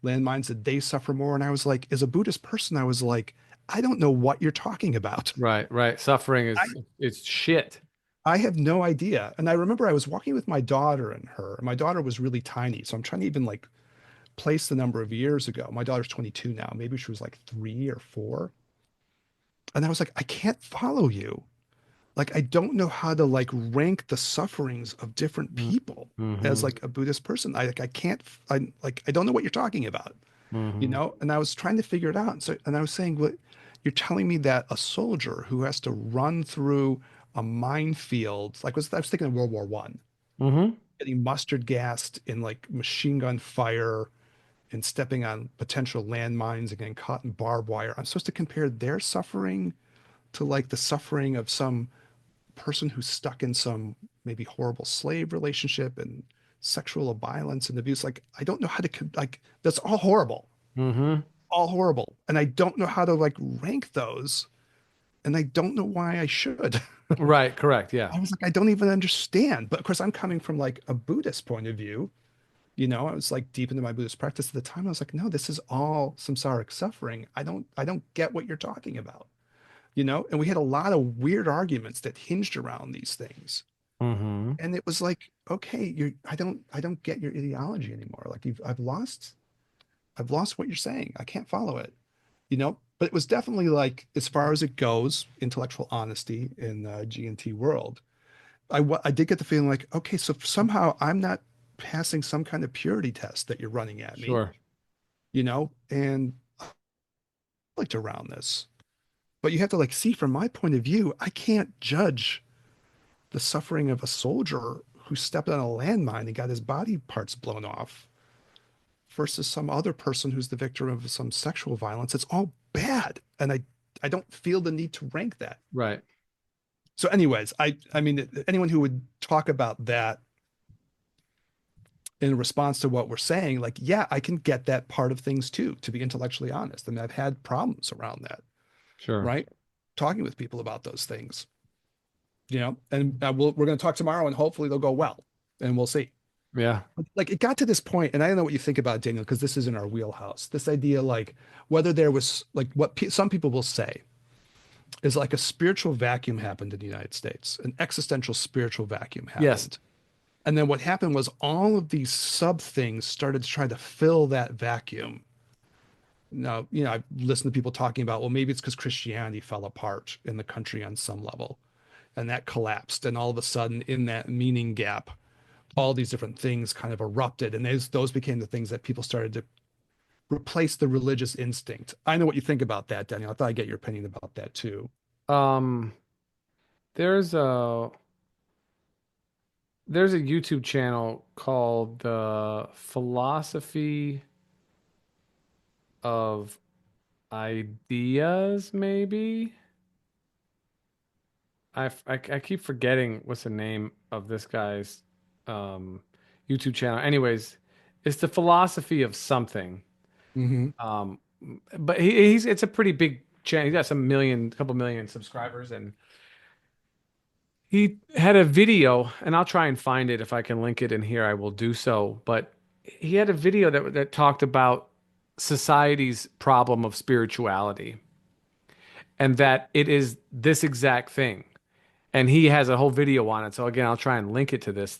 [SPEAKER 1] landmines, did they suffer more? And I was like, as a Buddhist person, I was like, I don't know what you're talking about.
[SPEAKER 2] Right, right. Suffering
[SPEAKER 1] I,
[SPEAKER 2] is it's shit.
[SPEAKER 1] I have no idea. And I remember I was walking with my daughter and her. And my daughter was really tiny. So I'm trying to even like place the number of years ago. My daughter's 22 now. Maybe she was like 3 or 4. And I was like, I can't follow you. Like, I don't know how to like rank the sufferings of different people as
[SPEAKER 2] Mm-hmm.
[SPEAKER 1] like a Buddhist person. I can't, I don't know what you're talking about,
[SPEAKER 2] Mm-hmm.
[SPEAKER 1] And I was trying to figure it out. And I was saying, what you're telling me that a soldier who has to run through a minefield, I was thinking of World War One,
[SPEAKER 2] Mm-hmm.
[SPEAKER 1] getting mustard gassed in like machine gun fire and stepping on potential landmines and getting caught in barbed wire. I'm supposed to compare their suffering to like the suffering of some person who's stuck in some maybe horrible slave relationship and sexual violence and abuse. Like, I don't know how to, like, that's
[SPEAKER 2] Mm-hmm.
[SPEAKER 1] all horrible. And I don't know how to like rank those. And I don't know why I should.
[SPEAKER 2] Right, correct. Yeah.
[SPEAKER 1] I was like, I don't even understand. But of course, I'm coming from like a Buddhist point of view. I was like deep into my Buddhist practice at the time. I was like, no, this is all samsaric suffering. I don't get what you're talking about. And we had a lot of weird arguments that hinged around these things.
[SPEAKER 2] Mm-hmm.
[SPEAKER 1] And it was like, okay, I don't get your ideology anymore. Like I've lost what you're saying. I can't follow it. But it was definitely like, as far as it goes, intellectual honesty in the G&T world. I did get the feeling like, okay, so somehow I'm not passing some kind of purity test that you're running at
[SPEAKER 2] Sure.
[SPEAKER 1] me, and I like to round this. But you have to like see from my point of view, I can't judge the suffering of a soldier who stepped on a landmine and got his body parts blown off versus some other person who's the victim of some sexual violence. It's all bad. And I don't feel the need to rank that.
[SPEAKER 2] Right.
[SPEAKER 1] So anyways, I mean anyone who would talk about that in response to what we're saying, like, yeah, I can get that part of things too, to be intellectually honest. I mean, I've had problems around that,
[SPEAKER 2] Sure.
[SPEAKER 1] right? Talking with people about those things, and we're going to talk tomorrow and hopefully they'll go well and we'll see.
[SPEAKER 2] Yeah.
[SPEAKER 1] Like it got to this point, and I don't know what you think about it, Daniel, because this is in our wheelhouse. This idea, like whether there was like what some people will say is like a spiritual vacuum happened in the United States, an existential spiritual vacuum
[SPEAKER 2] Yes.
[SPEAKER 1] happened. And then what happened was all of these sub things started to try to fill that vacuum. Now, I've listened to people talking about, well, maybe it's because Christianity fell apart in the country on some level and that collapsed. And all of a sudden, in that meaning gap, all these different things kind of erupted. And those became the things that people started to replace the religious instinct. I know what you think about that, Daniel. I thought I'd get your opinion about that too.
[SPEAKER 2] Um, there's a there's a YouTube channel called the Philosophy of Ideas, maybe. I keep forgetting what's the name of this guy's um YouTube channel. Anyways, it's the philosophy of something.
[SPEAKER 1] Hmm.
[SPEAKER 2] Um, but he's it's a pretty big channel. He's got couple million subscribers, and he had a video, and I'll try and find it if I can link it in here. I will do so. But he had a video that talked about society's problem of spirituality, and that it is this exact thing. And he has a whole video on it. So again, I'll try and link it to this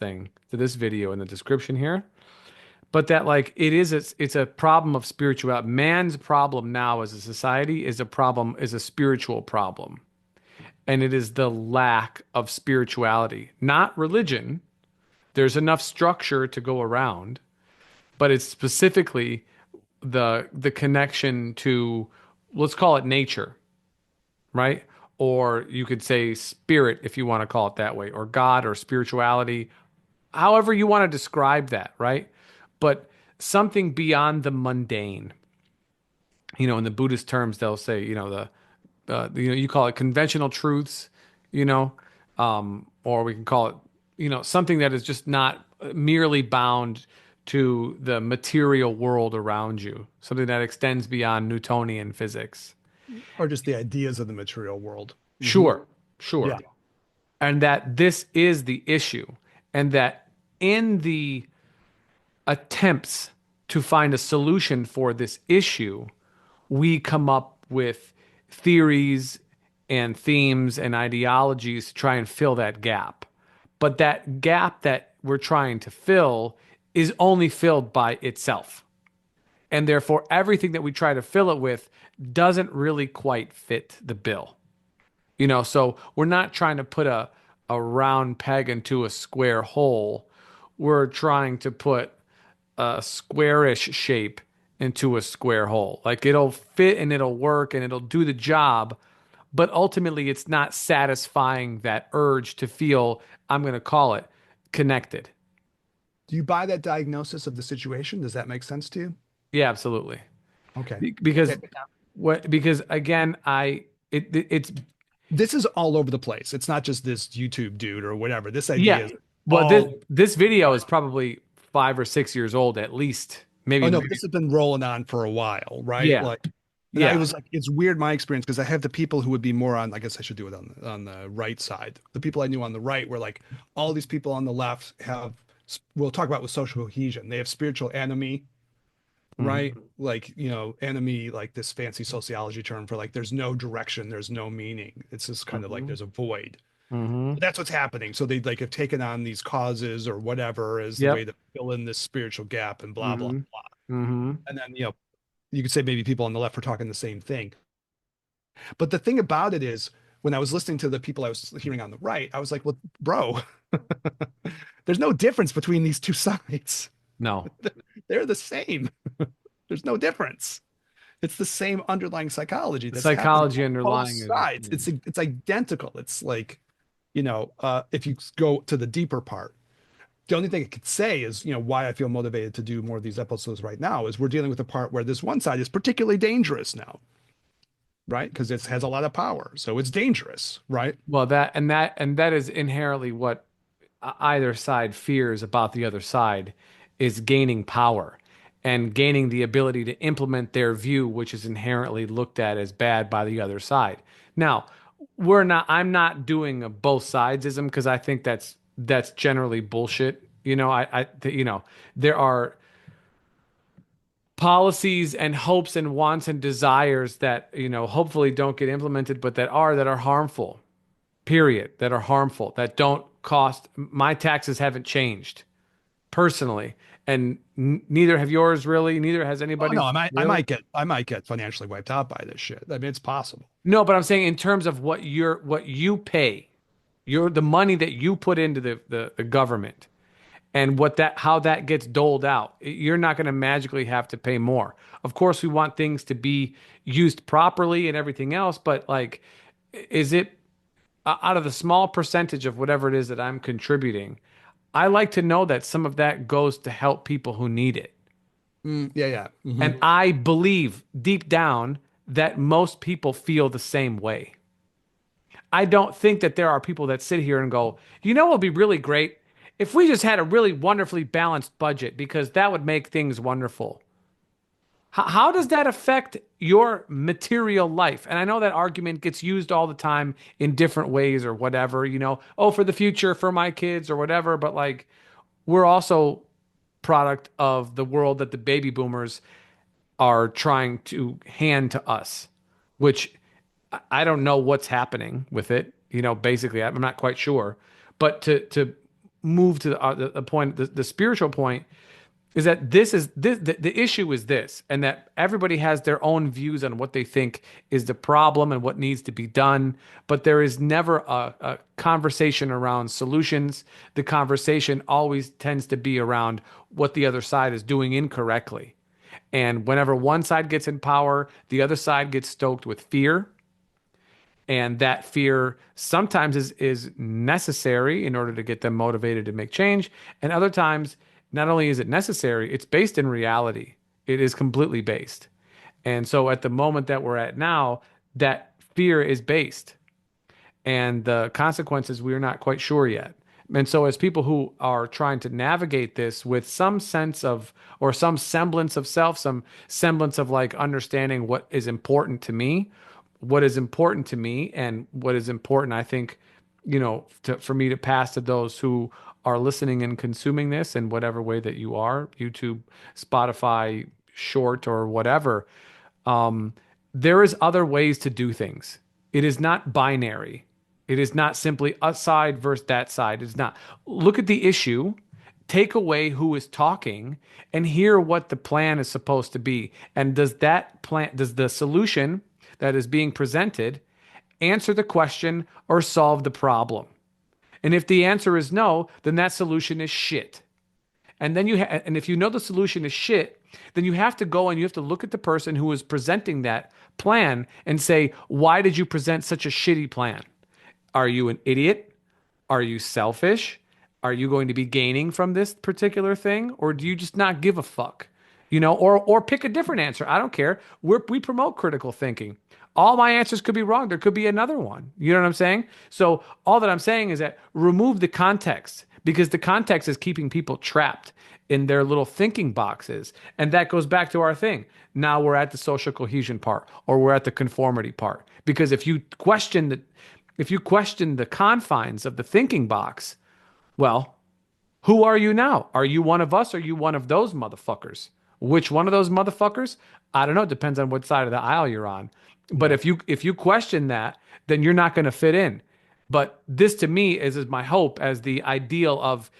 [SPEAKER 2] video in the description here. But that like it's a problem of spirituality. Man's problem now as a society is a spiritual problem. and it is the lack of spirituality, not religion. There's enough structure to go around, but it's specifically the connection to, let's call it nature, right? Or you could say spirit if you want to call it that way, or God or spirituality, however you want to describe that, right? But something beyond the mundane. In the Buddhist terms, they'll say, you call it conventional truths, you know, or we can call it, something that is just not merely bound to the material world around you, something that extends beyond Newtonian physics.
[SPEAKER 1] Or just the ideas of the material world. Hmm.
[SPEAKER 2] Sure,
[SPEAKER 1] Yeah.
[SPEAKER 2] sure. And that this is the issue, and that in the attempts to find a solution for this issue, we come up with theories and themes and ideologies to try and fill that gap. But that gap that we're trying to fill is only filled by itself. And therefore, everything that we try to fill it with doesn't really quite fit the bill. So we're not trying to put a round peg into a square hole. We're trying to put a squarish shape into a square hole. Like it'll fit and it'll work and it'll do the job, but ultimately it's not satisfying that urge to feel, I'm going to call it, connected.
[SPEAKER 1] Do you buy that diagnosis of the situation? Does that make sense to you?
[SPEAKER 2] Yeah, absolutely.
[SPEAKER 1] Okay.
[SPEAKER 2] Because
[SPEAKER 1] Okay.
[SPEAKER 2] because again, it's
[SPEAKER 1] This is all over the place. It's not just this YouTube dude or whatever. This
[SPEAKER 2] yeah.
[SPEAKER 1] idea is
[SPEAKER 2] Well, this
[SPEAKER 1] all
[SPEAKER 2] this video is probably 5 or 6 years old at least.
[SPEAKER 1] oh
[SPEAKER 2] Maybe
[SPEAKER 1] no, but this has been rolling on for a while, right?
[SPEAKER 2] yeah.
[SPEAKER 1] Like, and I
[SPEAKER 2] Yeah.
[SPEAKER 1] was like, it's weird my experience because I have the people who would be more on, I guess I should do it on the right side. The people I knew on the right were like, all these people on the left have, we'll talk about with social cohesion. They have spiritual enemy, right?
[SPEAKER 2] Hmm.
[SPEAKER 1] Like, enemy, like this fancy sociology term for like, there's no direction, there's no meaning. It's just kind of like
[SPEAKER 2] Hmm.
[SPEAKER 1] there's a void.
[SPEAKER 2] Hmm.
[SPEAKER 1] But that's what's happening. So they like have taken on these causes or whatever as the way
[SPEAKER 2] Yep.
[SPEAKER 1] to fill in this spiritual gap and blah, blah,
[SPEAKER 2] Hmm.
[SPEAKER 1] blah.
[SPEAKER 2] Hmm.
[SPEAKER 1] And then, you could say maybe people on the left were talking the same thing. But the thing about it is, when I was listening to the people I was hearing on the right, I was like, well, bro, there's no difference between these two sides.
[SPEAKER 2] No.
[SPEAKER 1] They're the same. There's no difference. It's the same underlying psychology
[SPEAKER 2] The
[SPEAKER 1] that's happening
[SPEAKER 2] psychology
[SPEAKER 1] on both
[SPEAKER 2] underlying is the
[SPEAKER 1] sides.
[SPEAKER 2] same.
[SPEAKER 1] It's identical. It's like, if you go to the deeper part, the only thing I could say is, why I feel motivated to do more of these episodes right now is we're dealing with a part where this one side is particularly dangerous now, right? Because it has a lot of power, so it's dangerous, right?
[SPEAKER 2] Well, that is inherently what either side fears about the other side is gaining power and gaining the ability to implement their view, which is inherently looked at as bad by the other side. Now, I'm not doing a both sidesism because I think that's generally bullshit. There are policies and hopes and wants and desires that, hopefully don't get implemented, but that are harmful, period, that are harmful, that don't cost. My taxes haven't changed personally, and neither have yours really. Neither has
[SPEAKER 1] Oh no,
[SPEAKER 2] anybody's
[SPEAKER 1] I
[SPEAKER 2] really.
[SPEAKER 1] might get financially wiped out by this shit. I mean, it's possible.
[SPEAKER 2] No, but I'm saying in terms of what you pay, the money that you put into the government and how that gets doled out. You're not going to magically have to pay more. Of course, we want things to be used properly and everything else, but like, is it out of the small percentage of whatever it is that I'm contributing? I like to know that some of that goes to help people who need it.
[SPEAKER 1] Yeah, yeah.
[SPEAKER 2] And I believe deep down that most people feel the same way. I don't think that there are people that sit here and go, what would be really great if we just had a really wonderfully balanced budget because that would make things wonderful. How does that affect your material life? And I know that argument gets used all the time in different ways or whatever, oh, for the future, for my kids or whatever. But like, we're also product of the world that the baby boomers are trying to hand to us, which I don't know what's happening with it. Basically, I'm not quite sure. But to move to the point, the spiritual point, is that this is this the issue is this, and that everybody has their own views on what they think is the problem and what needs to be done, but there is never a conversation around solutions. The conversation always tends to be around what the other side is doing incorrectly. And whenever one side gets in power, the other side gets stoked with fear, and that fear sometimes is necessary in order to get them motivated to make change, and other times not only is it necessary, it's based in reality. It is completely based. And so at the moment that we're at now, that fear is based, and the consequences we're not quite sure yet. And so, as people who are trying to navigate this with some sense of, or some semblance of self, some semblance of like understanding what is important to me, what is important to me, and what is important, I think, for me to pass to those who are listening and consuming this in whatever way that you are, YouTube, Spotify, short, or whatever. Um, there is other ways to do things. It is not binary. It is not simply a side versus that side. It's not. Look at the issue, take away who is talking, and hear what the plan is supposed to be. And does the solution that is being presented answer the question or solve the problem? And if the answer is no, then that solution is shit. And then and if you know the solution is shit, then you have to go and you have to look at the person who is presenting that plan and say, why did you present such a shitty plan? Are you an idiot? Are you selfish? Are you going to be gaining from this particular thing? Or do you just not give a fuck? Or pick a different answer. I don't care. We promote critical thinking. All my answers could be wrong. There could be another one. You know what I'm saying? So all that I'm saying is that remove the context, because the context is keeping people trapped in their little thinking boxes. And that goes back to our thing. Now we're at the social cohesion part, or we're at the conformity part. Because if you question the confines of the thinking box, well, who are you now? Are you one of us? Or are you one of those motherfuckers? Which one of those motherfuckers? I don't know. It depends on what side of the aisle you're on. But
[SPEAKER 1] Yeah.
[SPEAKER 2] if you question that, then you're not going to fit in. But this to me is my hope, as the ideal of,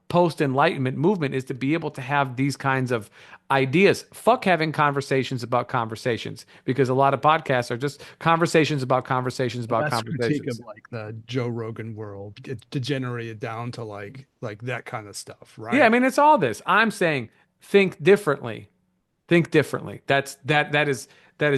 [SPEAKER 2] post enlightenment movement, is to be able to have these kinds of ideas. Fuck having conversations about conversations, because a lot of podcasts are just conversations about conversations
[SPEAKER 1] The
[SPEAKER 2] about
[SPEAKER 1] best critique of
[SPEAKER 2] conversations.
[SPEAKER 1] like the Joe Rogan world, it degenerated down to like that kind of stuff,
[SPEAKER 2] Yeah, I
[SPEAKER 1] right?
[SPEAKER 2] mean, it's all this. I'm saying think differently. Think differently. That is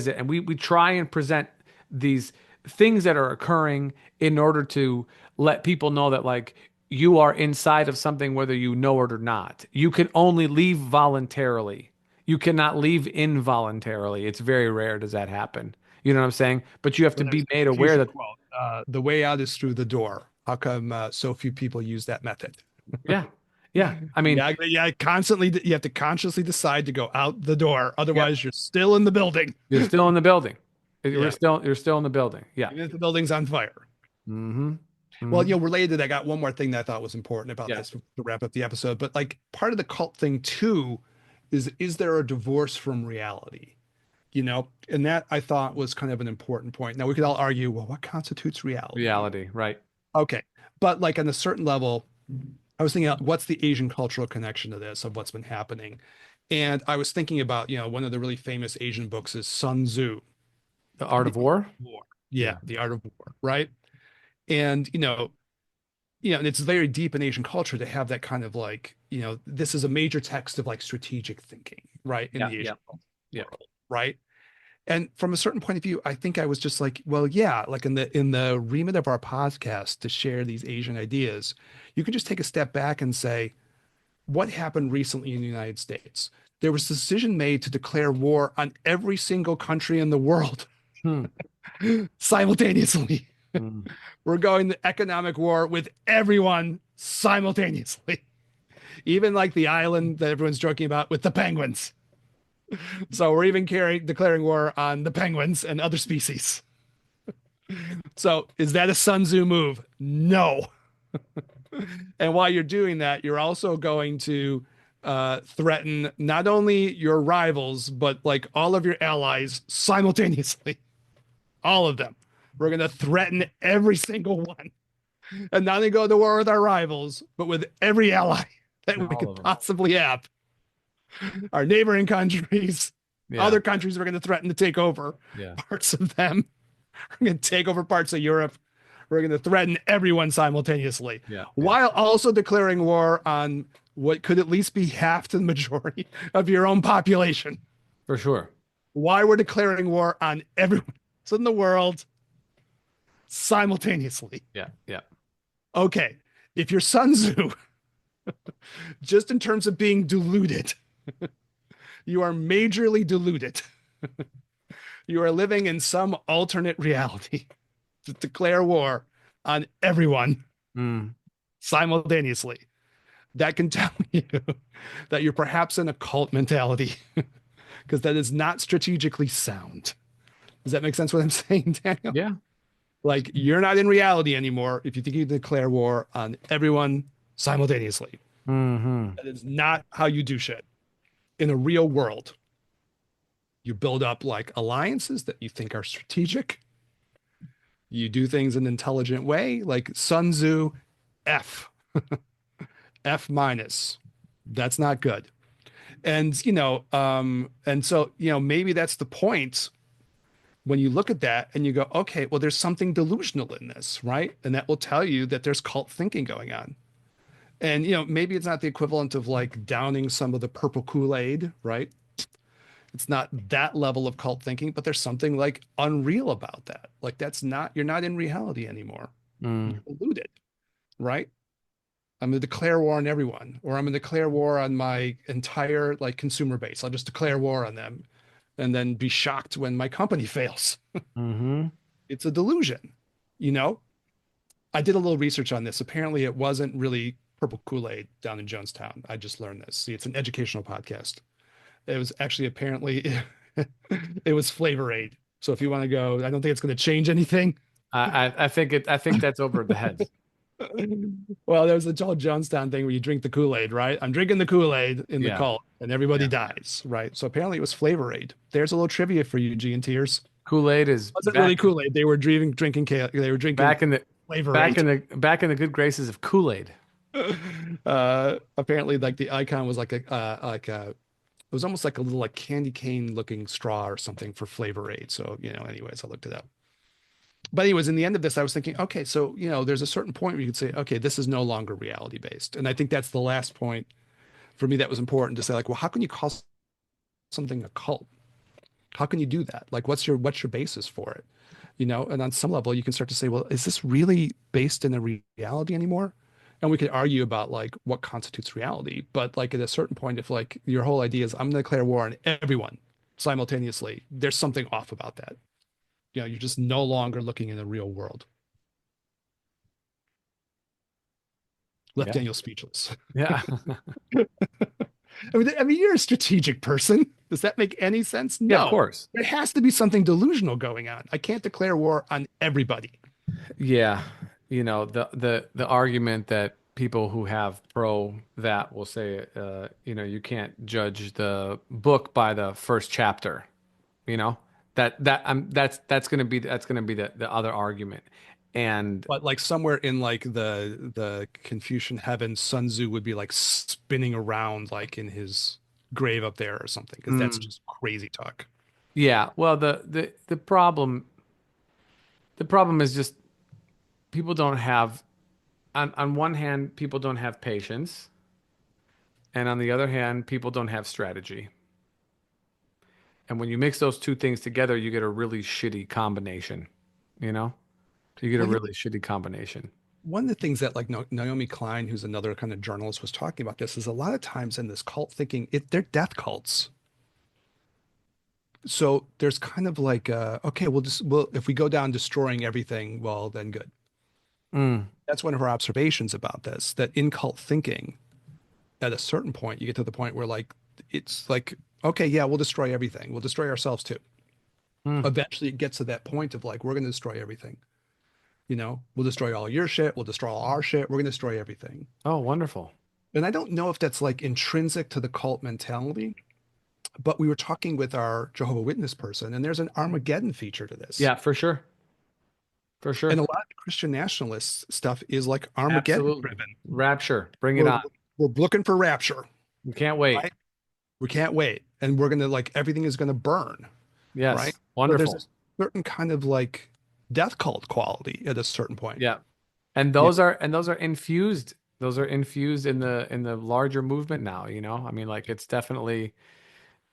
[SPEAKER 2] it. And we try and present these things that are occurring in order to let people know that, like, you are inside of something whether you know it or not. You can only leave voluntarily. You cannot leave involuntarily. It's very rare does that happen. You know what I'm saying? But you have
[SPEAKER 1] Or
[SPEAKER 2] to
[SPEAKER 1] there's
[SPEAKER 2] be
[SPEAKER 1] the
[SPEAKER 2] made aware
[SPEAKER 1] Confucian
[SPEAKER 2] that,
[SPEAKER 1] quote, the way out is through the door. How come so few people use that method?
[SPEAKER 2] yeah. Yeah. I mean,
[SPEAKER 1] Yeah, constantly you have to consciously decide to go out the door.
[SPEAKER 2] yep.
[SPEAKER 1] Otherwise, you're still in the building.
[SPEAKER 2] You're still in the building.
[SPEAKER 1] Yeah,
[SPEAKER 2] You're still in the building. Yeah.
[SPEAKER 1] even if the building's on fire.
[SPEAKER 2] Mm-hmm.
[SPEAKER 1] Well,
[SPEAKER 2] Mm-hmm.
[SPEAKER 1] related to that, I got one more thing that I thought was important about
[SPEAKER 2] Yeah.
[SPEAKER 1] this to wrap up the episode. But like part of the cult thing too is there a divorce from reality? And that I thought was kind of an important point. Now we could all argue, well, what constitutes reality?
[SPEAKER 2] Reality. Right.
[SPEAKER 1] Okay. But like on a certain level, I was thinking, what's the Asian cultural connection to this of what's been happening? And I was thinking about, one of the really famous Asian books is Sun Tzu,
[SPEAKER 2] The Art
[SPEAKER 1] The
[SPEAKER 2] of
[SPEAKER 1] Art
[SPEAKER 2] War.
[SPEAKER 1] of War. Yeah,
[SPEAKER 2] Yeah.
[SPEAKER 1] The Art of War, right? And and it's very deep in Asian culture to have that kind of like, this is a major text of like strategic thinking, right? In
[SPEAKER 2] Yeah.
[SPEAKER 1] the
[SPEAKER 2] Yeah.
[SPEAKER 1] Asian
[SPEAKER 2] Yeah.
[SPEAKER 1] world, right? And from a certain point of view, I think I was just like, well, yeah, like in the remit of our podcast to share these Asian ideas, you can just take a step back and say, what happened recently in the United States? There was a decision made to declare war on every single country in the world
[SPEAKER 2] Hmm.
[SPEAKER 1] simultaneously.
[SPEAKER 2] Hmm.
[SPEAKER 1] We're going to economic war with everyone simultaneously, even like the island that everyone's joking about with the penguins. So we're even declaring war on the penguins and other species. So is that a Sun Tzu move? No. And while you're doing that, you're also going to threaten not only your rivals, but like all of your allies simultaneously. All of them. We're going to threaten every single one. And not only go to war with our rivals, but with every ally that we
[SPEAKER 2] All
[SPEAKER 1] could
[SPEAKER 2] of them.
[SPEAKER 1] possibly have. Our neighboring countries,
[SPEAKER 2] Yeah.
[SPEAKER 1] other countries are going to threaten to take over
[SPEAKER 2] Yeah.
[SPEAKER 1] parts of them. We're going to take over parts of Europe. We're going to threaten everyone simultaneously
[SPEAKER 2] Yeah. Yeah.
[SPEAKER 1] while also declaring war on what could at least be half to the majority of your own population.
[SPEAKER 2] For sure.
[SPEAKER 1] Why we're declaring war on everyone in the world simultaneously.
[SPEAKER 2] Yeah. Yeah.
[SPEAKER 1] Okay, if you're Sun Tzu, just in terms of being deluded, you are majorly deluded. You are living in some alternate reality to declare war on everyone
[SPEAKER 2] Mm.
[SPEAKER 1] simultaneously. That can tell you that you're perhaps in a cult mentality because that is not strategically sound. Does that make sense what I'm saying, Daniel?
[SPEAKER 2] Yeah.
[SPEAKER 1] Like you're not in reality anymore if you think you declare war on everyone simultaneously.
[SPEAKER 2] Hmm.
[SPEAKER 1] That is not how you do shit in a real world. You build up like alliances that you think are strategic. You do things in an intelligent way, like Sun Tzu, F, F minus. That's not good. And so, maybe that's the point when you look at that and you go, okay, well, there's something delusional in this, right? And that will tell you that there's cult thinking going on. And, maybe it's not the equivalent of like downing some of the purple Kool-Aid, right? It's not that level of cult thinking, but there's something like unreal about that. Like you're not in reality anymore.
[SPEAKER 2] Mm.
[SPEAKER 1] You're deluded, right? I'm going to declare war on everyone, or I'm going to declare war on my entire like consumer base. I'll just declare war on them and then be shocked when my company fails.
[SPEAKER 2] Hmm.
[SPEAKER 1] It's a delusion, you know? I did a little research on this. Apparently, it wasn't really purple Kool-Aid down in Jonestown. I just learned this. See, it's an educational podcast. It was actually apparently it was Flavor Aid. So if you want to go, I don't think it's going to change anything.
[SPEAKER 2] I think that's over the heads.
[SPEAKER 1] Well, there's the whole Jonestown thing where you drink the Kool-Aid, right? I'm drinking the Kool-Aid in the
[SPEAKER 2] Yeah.
[SPEAKER 1] cult, and everybody
[SPEAKER 2] Yeah.
[SPEAKER 1] dies, right? So apparently it was Flavor Aid. There's a little trivia for you, G and Tears.
[SPEAKER 2] Kool-Aid is
[SPEAKER 1] It wasn't really Kool-Aid. They were they were drinking
[SPEAKER 2] back in the
[SPEAKER 1] Flavor Aid.
[SPEAKER 2] back in the good graces of Kool-Aid.
[SPEAKER 1] Apparently, like the icon was it was almost like a little like candy cane looking straw or something for Flavor Aid. So, anyways, I looked it up. But anyways, in the end of this, I was thinking, okay, so there's a certain point where you could say, okay, this is no longer reality based. And I think that's the last point for me that was important to say, like, well, how can you call something a cult? How can you do that? Like, what's your basis for it? And on some level, you can start to say, well, is this really based in a reality anymore? And we could argue about like what constitutes reality, but like at a certain point, if like your whole idea is I'm going to declare war on everyone simultaneously, there's something off about that. You're just no longer looking in the real world. Left
[SPEAKER 2] Yeah.
[SPEAKER 1] Daniel speechless.
[SPEAKER 2] Yeah.
[SPEAKER 1] I mean, you're a strategic person. Does that make any sense?
[SPEAKER 2] Yeah, of
[SPEAKER 1] No.
[SPEAKER 2] course.
[SPEAKER 1] There has to be something delusional going on. I can't declare war on everybody.
[SPEAKER 2] Yeah. The argument that people who have pro that will say, you can't judge the book by the first chapter, you know, that's gonna be the other argument. And
[SPEAKER 1] But like somewhere in like the Confucian heavens, Sun Tzu would be like spinning around like in his grave up there or something, because that's
[SPEAKER 2] mm,
[SPEAKER 1] just crazy talk.
[SPEAKER 2] yeah, well, the problem is just people don't have on one hand, people don't have patience, and on the other hand, people don't have strategy. And when you mix those two things together, you get a really shitty combination, you know? You get a
[SPEAKER 1] Well,
[SPEAKER 2] really shitty combination.
[SPEAKER 1] one of the things that like Naomi Klein, who's another kind of journalist, was talking about this is a lot of times in this cult thinking, they're death cults. So there's kind of like, okay, well, if we go down destroying everything, well, then good.
[SPEAKER 2] Mm,
[SPEAKER 1] That's one of her observations about this, that in cult thinking, at a certain point, you get to the point where like, it's like, okay, yeah, we'll destroy everything. We'll destroy ourselves too.
[SPEAKER 2] mm.
[SPEAKER 1] Eventually it gets to that point of like, we're going to destroy everything. We'll destroy all your shit. We'll destroy all our shit. We're going to destroy everything.
[SPEAKER 2] Oh, wonderful.
[SPEAKER 1] And I don't know if that's like intrinsic to the cult mentality, but we were talking with our Jehovah Witness person, and there's an Armageddon feature to this.
[SPEAKER 2] Yeah, for sure. For
[SPEAKER 1] And a
[SPEAKER 2] sure.
[SPEAKER 1] lot of Christian nationalist stuff is like Armageddon
[SPEAKER 2] Absolutely.
[SPEAKER 1] driven.
[SPEAKER 2] Rapture. Bring it
[SPEAKER 1] We're
[SPEAKER 2] on.
[SPEAKER 1] we're looking for rapture,
[SPEAKER 2] We can't wait.
[SPEAKER 1] right? We can't wait. And we're gonna like everything is gonna burn, right?
[SPEAKER 2] Yes.
[SPEAKER 1] So there's a
[SPEAKER 2] Wonderful.
[SPEAKER 1] certain kind of like death cult quality at a certain point.
[SPEAKER 2] Yeah. And
[SPEAKER 1] Yeah.
[SPEAKER 2] those are infused. Those are infused in the larger movement now, you know? I mean, like it's definitely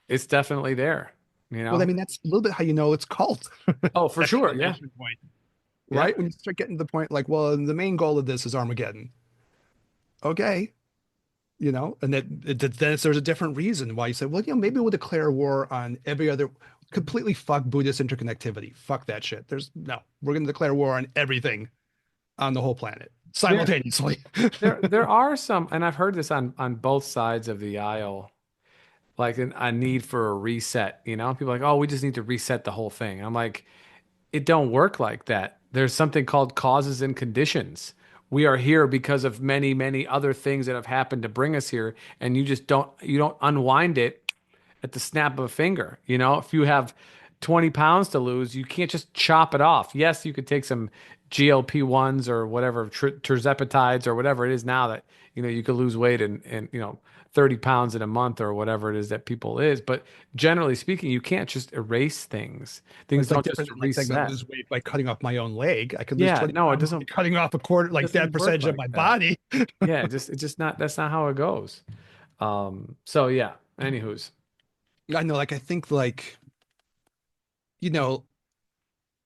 [SPEAKER 2] there, you
[SPEAKER 1] Well, I
[SPEAKER 2] know?
[SPEAKER 1] mean, that's a little bit how you know it's cult.
[SPEAKER 2] Oh, for sure. Yeah.
[SPEAKER 1] Exclamation point,
[SPEAKER 2] Yeah.
[SPEAKER 1] right? When you start getting to the point like, well, the main goal of this is Armageddon. Okay, and then there's a different reason why you say, well, maybe we'll declare war on every other, completely fuck Buddhist interconnectivity. Fuck that shit. We're going to declare war on everything on the whole planet
[SPEAKER 2] There
[SPEAKER 1] simultaneously.
[SPEAKER 2] there are some, and I've heard this on both sides of the aisle, like a need for a reset, you know? People are like, oh, we just need to reset the whole thing. I'm like, it don't work like that. There's something called causes and conditions. We are here because of many, many other things that have happened to bring us here, and you don't unwind it at the snap of a finger. You know, if you have 20 pounds to lose, you can't just chop it off. Yes, you could take some GLP-1s or whatever, tirzepatides or whatever it is now that, you could lose weight and 30 pounds in a month or whatever it is that people is. But generally speaking, you can't just erase things. Things
[SPEAKER 1] It's like
[SPEAKER 2] don't just
[SPEAKER 1] different than like saying I
[SPEAKER 2] reset.
[SPEAKER 1] lose weight by cutting off my own leg. I could lose
[SPEAKER 2] Yeah,
[SPEAKER 1] 20
[SPEAKER 2] no, it
[SPEAKER 1] pounds by
[SPEAKER 2] doesn't
[SPEAKER 1] cutting off a quarter, like that
[SPEAKER 2] doesn't work
[SPEAKER 1] percentage of
[SPEAKER 2] like
[SPEAKER 1] my
[SPEAKER 2] that.
[SPEAKER 1] body.
[SPEAKER 2] Yeah, it's just not that's not how it goes. So yeah, anywho's.
[SPEAKER 1] I know, like, I think like, you know,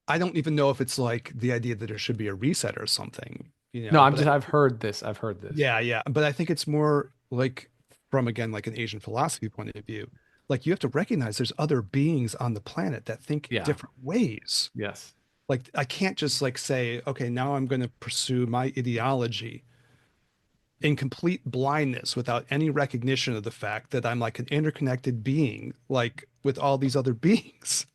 [SPEAKER 1] I don't even know if it's like the idea that there should be a reset or something,
[SPEAKER 2] No,
[SPEAKER 1] but
[SPEAKER 2] I've heard this. I've heard this.
[SPEAKER 1] yeah, yeah. But I think it's more like from again, like an Asian philosophy point of view. Like you have to recognize there's other beings on the planet that think
[SPEAKER 2] Yeah.
[SPEAKER 1] different ways.
[SPEAKER 2] Yes.
[SPEAKER 1] Like I can't just like say, okay, now I'm going to pursue my ideology in complete blindness without any recognition of the fact that I'm like an interconnected being, like with all these other beings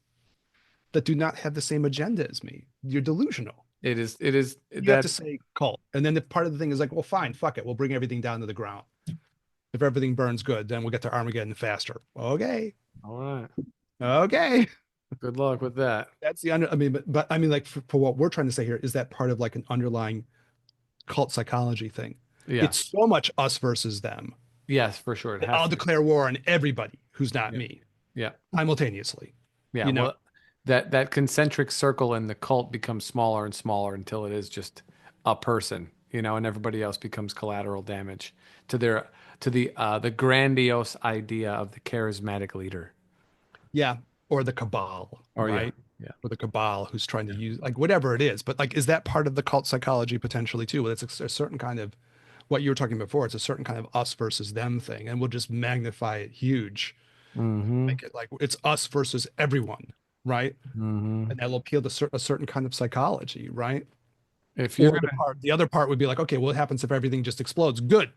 [SPEAKER 1] that do not have the same agenda as me. You're delusional.
[SPEAKER 2] It is
[SPEAKER 1] You have to
[SPEAKER 2] that's
[SPEAKER 1] say cult. And then the part of the thing is like, well, fine, fuck it. We'll bring everything down to the ground. If everything burns good, then we'll get to Armageddon faster. Okay.
[SPEAKER 2] all right.
[SPEAKER 1] Okay.
[SPEAKER 2] Good luck with that.
[SPEAKER 1] That's the under, I mean, but I mean, like for what we're trying to say here, is that part of like an underlying cult psychology thing?
[SPEAKER 2] Yeah.
[SPEAKER 1] It's so much us versus them.
[SPEAKER 2] Yes, for sure. It has
[SPEAKER 1] I'll
[SPEAKER 2] to be.
[SPEAKER 1] declare war on everybody who's not
[SPEAKER 2] Yeah.
[SPEAKER 1] me
[SPEAKER 2] Yeah.
[SPEAKER 1] simultaneously,
[SPEAKER 2] Yeah.
[SPEAKER 1] you know?
[SPEAKER 2] Well, that concentric circle in the cult becomes smaller and smaller until it is just a person, and everybody else becomes collateral damage to their to the grandiose idea of the charismatic leader.
[SPEAKER 1] Yeah. Or the cabal,
[SPEAKER 2] Or yeah.
[SPEAKER 1] right?
[SPEAKER 2] Yeah.
[SPEAKER 1] Or the cabal who's trying to
[SPEAKER 2] Yeah.
[SPEAKER 1] use like whatever it is. But like, is that part of the cult psychology potentially too? Well, it's a certain kind of what you were talking before. It's a certain kind of us versus them thing, and we'll just magnify it huge,
[SPEAKER 2] Mm-hmm.
[SPEAKER 1] make it like it's us versus everyone, right?
[SPEAKER 2] Mm-hmm.
[SPEAKER 1] And that'll appeal to a certain kind of psychology, right?
[SPEAKER 2] If you're
[SPEAKER 1] Or
[SPEAKER 2] gonna,
[SPEAKER 1] the other part would be like, okay, what happens if everything just explodes? Good,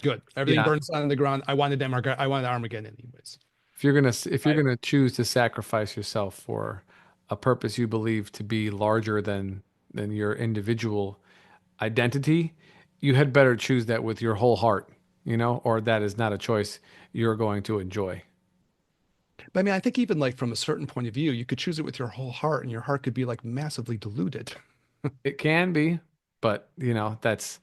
[SPEAKER 1] good. Everything
[SPEAKER 2] yeah,
[SPEAKER 1] burns down on the ground. I wanted Armageddon anyways.
[SPEAKER 2] if you're
[SPEAKER 1] Right?
[SPEAKER 2] gonna choose to sacrifice yourself for a purpose you believe to be larger than your individual identity, you had better choose that with your whole heart, or that is not a choice you're going to enjoy.
[SPEAKER 1] But I mean, I think even like from a certain point of view, you could choose it with your whole heart, and your heart could be like massively diluted.
[SPEAKER 2] It can be, but that's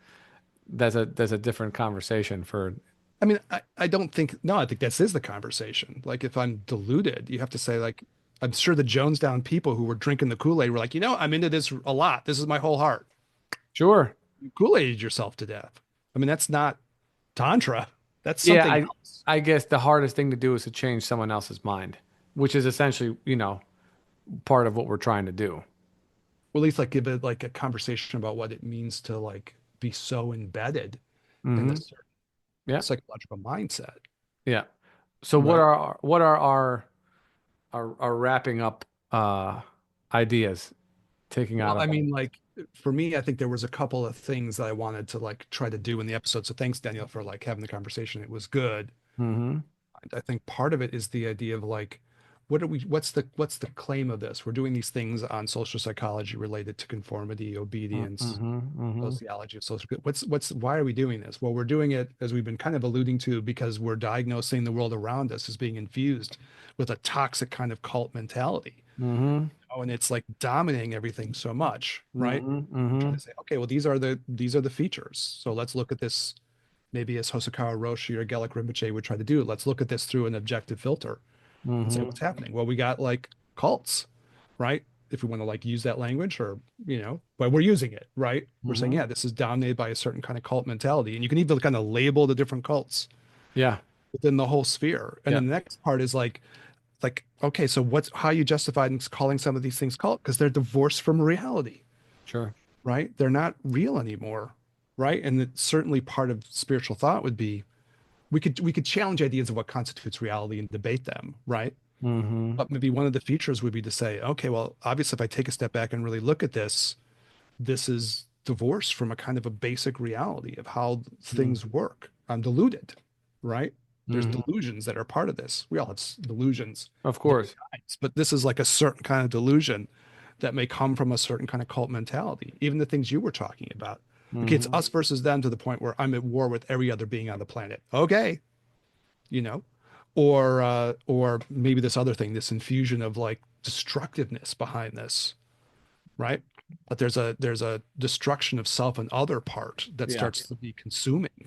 [SPEAKER 2] a different conversation for.
[SPEAKER 1] I mean, I don't think, no, I think this is the conversation. Like, if I'm deluded, you have to say, like, I'm sure the Jonestown people who were drinking the Kool-Aid were like, I'm into this a lot. This is my whole heart.
[SPEAKER 2] Sure.
[SPEAKER 1] You Kool-Aided yourself to death. I mean, that's not Tantra. That's
[SPEAKER 2] Yeah,
[SPEAKER 1] something else.
[SPEAKER 2] I guess the hardest thing to do is to change someone else's mind, which is essentially, part of what we're trying to do.
[SPEAKER 1] Or at least like give it like a conversation about what it means to like be so embedded in
[SPEAKER 2] Hmm.
[SPEAKER 1] this certain
[SPEAKER 2] Yeah.
[SPEAKER 1] psychological mindset,
[SPEAKER 2] Yeah. So
[SPEAKER 1] right?
[SPEAKER 2] what are our wrapping up ideas taking
[SPEAKER 1] Well,
[SPEAKER 2] out
[SPEAKER 1] I
[SPEAKER 2] of all
[SPEAKER 1] mean,
[SPEAKER 2] this?
[SPEAKER 1] like for me, I think there was a couple of things that I wanted to like try to do in the episode. So thanks, Daniel, for like having the conversation. It was good.
[SPEAKER 2] Hmm.
[SPEAKER 1] I think part of it is the idea of like, what's the claim of this? We're doing these things on social psychology related to conformity, obedience,
[SPEAKER 2] Hmm. Hmm.
[SPEAKER 1] sociology of social. Why are we doing this? Well, we're doing it as we've been kind of alluding to because we're diagnosing the world around us as being infused with a toxic kind of cult mentality.
[SPEAKER 2] Hmm.
[SPEAKER 1] Oh, and it's like dominating everything so much, right?
[SPEAKER 2] Hmm.
[SPEAKER 1] Trying
[SPEAKER 2] Hmm.
[SPEAKER 1] to say, okay, well, these are the features. So let's look at this maybe as Hosokawa Roshi or Gelek Rinpoche would try to do. Let's look at this through an objective filter and say
[SPEAKER 2] Hmm.
[SPEAKER 1] what's happening. Well, we got like cults, right? If we want to like use that language or, but we're using it, right? We're saying,
[SPEAKER 2] Hmm.
[SPEAKER 1] yeah, this is dominated by a certain kind of cult mentality. And you can even kind of label the different cults
[SPEAKER 2] Yeah.
[SPEAKER 1] within the whole sphere. And
[SPEAKER 2] Yeah.
[SPEAKER 1] then the next part is like, okay, so how you justified in calling some of these things cult? Because they're divorced from reality,
[SPEAKER 2] Sure.
[SPEAKER 1] right? They're not real anymore, right? And it's certainly part of spiritual thought would be we could challenge ideas of what constitutes reality and debate them, right?
[SPEAKER 2] Hmm.
[SPEAKER 1] But maybe one of the features would be to say, okay, well, obviously, if I take a step back and really look at this, this is divorced from a kind of a basic reality of how things work. I'm deluded, right? There's
[SPEAKER 2] Hmm.
[SPEAKER 1] delusions that are part of this. We all have delusions
[SPEAKER 2] Of
[SPEAKER 1] of different
[SPEAKER 2] course.
[SPEAKER 1] kinds, but this is like a certain kind of delusion that may come from a certain kind of cult mentality. Even the things you were talking about. Okay, it's
[SPEAKER 2] Hmm.
[SPEAKER 1] us versus them to the point where I'm at war with every other being on the planet. Okay, you know, or maybe this other thing, this infusion of like destructiveness behind this, right? But there's a destruction of self and other part that
[SPEAKER 2] Yeah.
[SPEAKER 1] starts to be consuming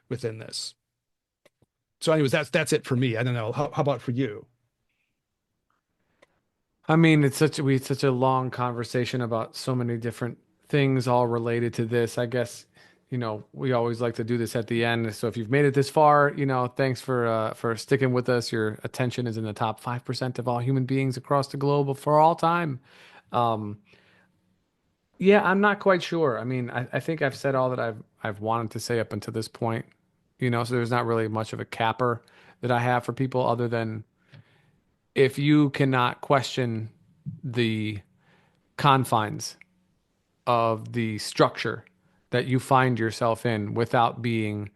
[SPEAKER 1] within this. So, anyways, that's it for me. I don't know. How about for you?
[SPEAKER 2] I mean, we had such a long conversation about so many different things all related to this. I guess, we always like to do this at the end. So if you've made it this far, thanks for sticking with us. Your attention is in the top 5% of all human beings across the globe for all time. Um, yeah, I'm not quite sure. I mean, I think I've said all that I've wanted to say up until this point, so there's not really much of a capper that I have for people other than if you cannot question the confines of the structure that you find yourself in without being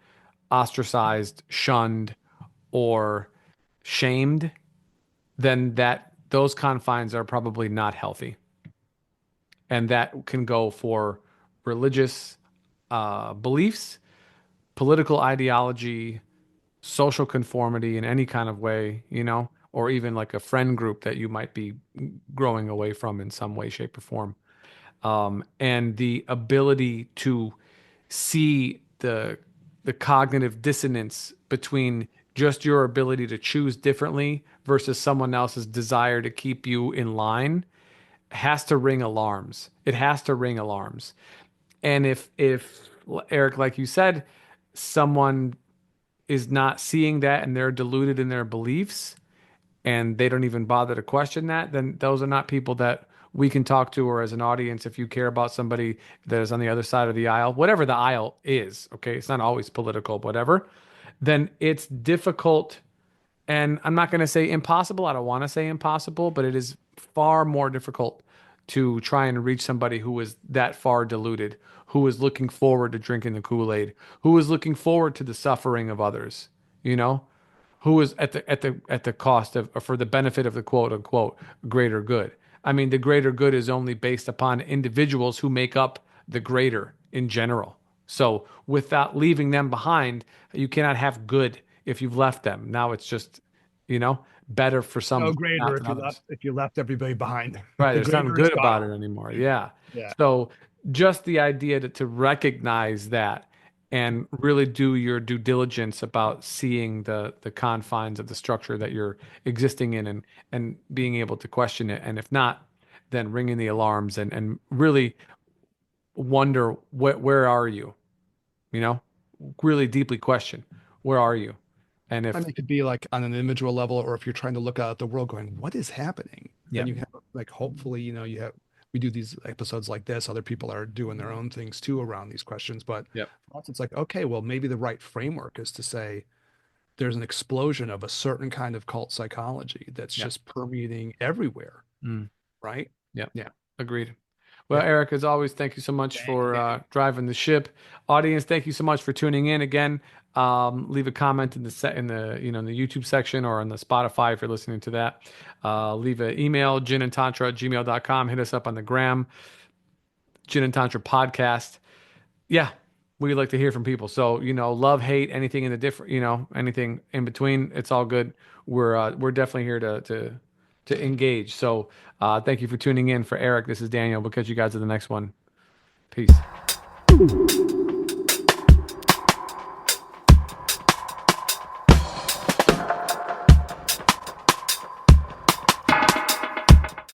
[SPEAKER 2] ostracized, shunned, or shamed, then those confines are probably not healthy. And that can go for religious beliefs, political ideology, social conformity in any kind of way, or even like a friend group that you might be growing away from in some way, shape, or form. And the ability to see the cognitive dissonance between just your ability to choose differently versus someone else's desire to keep you in line has to ring alarms. It has to ring alarms. And if Eric, like you said, someone is not seeing that and they're deluded in their beliefs, and they don't even bother to question that, then those are not people that we can talk to, or as an audience, if you care about somebody that is on the other side of the aisle, whatever the aisle is, okay, it's not always political, whatever, then it's difficult. And I'm not going to say impossible. I don't want to say impossible, but it is far more difficult to try and reach somebody who is that far deluded, who is looking forward to drinking the Kool-Aid, who is looking forward to the suffering of others, you know? Who is at the cost of or for the benefit of the quote unquote greater good. I mean, the greater good is only based upon individuals who make up the greater in general. So without leaving them behind, you cannot have good if you've left them. Now it's just, better for some,
[SPEAKER 1] No greater
[SPEAKER 2] not
[SPEAKER 1] if
[SPEAKER 2] than
[SPEAKER 1] you left
[SPEAKER 2] others.
[SPEAKER 1] if you left everybody behind.
[SPEAKER 2] Right.
[SPEAKER 1] The
[SPEAKER 2] There's nothing
[SPEAKER 1] greater is
[SPEAKER 2] good about
[SPEAKER 1] gone.
[SPEAKER 2] it anymore. Yeah.
[SPEAKER 1] Yeah.
[SPEAKER 2] So just the idea to recognize that and really do your due diligence about seeing the confines of the structure that you're existing in and being able to question it. And if not, then ringing the alarms and really wonder where are you? You know, really deeply question where are you? And
[SPEAKER 1] And
[SPEAKER 2] if
[SPEAKER 1] it could be like on an individual level, or if you're trying to look out at the world going, what is happening?
[SPEAKER 2] yeah,
[SPEAKER 1] Then you have like hopefully, we do these episodes like this. Other people are doing their own things too around these questions. But
[SPEAKER 2] yep,
[SPEAKER 1] for us, it's like, okay, well, maybe the right framework is to say there's an explosion of a certain kind of cult psychology that's
[SPEAKER 2] yeah,
[SPEAKER 1] just permeating everywhere,
[SPEAKER 2] mm,
[SPEAKER 1] right?
[SPEAKER 2] yeah,
[SPEAKER 1] Yeah.
[SPEAKER 2] agreed. Well,
[SPEAKER 1] Yeah.
[SPEAKER 2] Eric, as always, thank you so much
[SPEAKER 1] Thanks,
[SPEAKER 2] for
[SPEAKER 1] Daniel.
[SPEAKER 2] driving the ship. Audience, thank you so much for tuning in again. Leave a comment in the set in the in the YouTube section or on the Spotify if you're listening to that. Leave an email, ginandtantra@gmail.com. Hit us up on the gram, Gin and Tantra Podcast. Yeah, we like to hear from people. So, love, hate, anything in the different, anything in between, it's all good. We're definitely here to engage. So, thank you for tuning in. For Eric, this is Daniel. We'll catch you guys at the next one. Peace.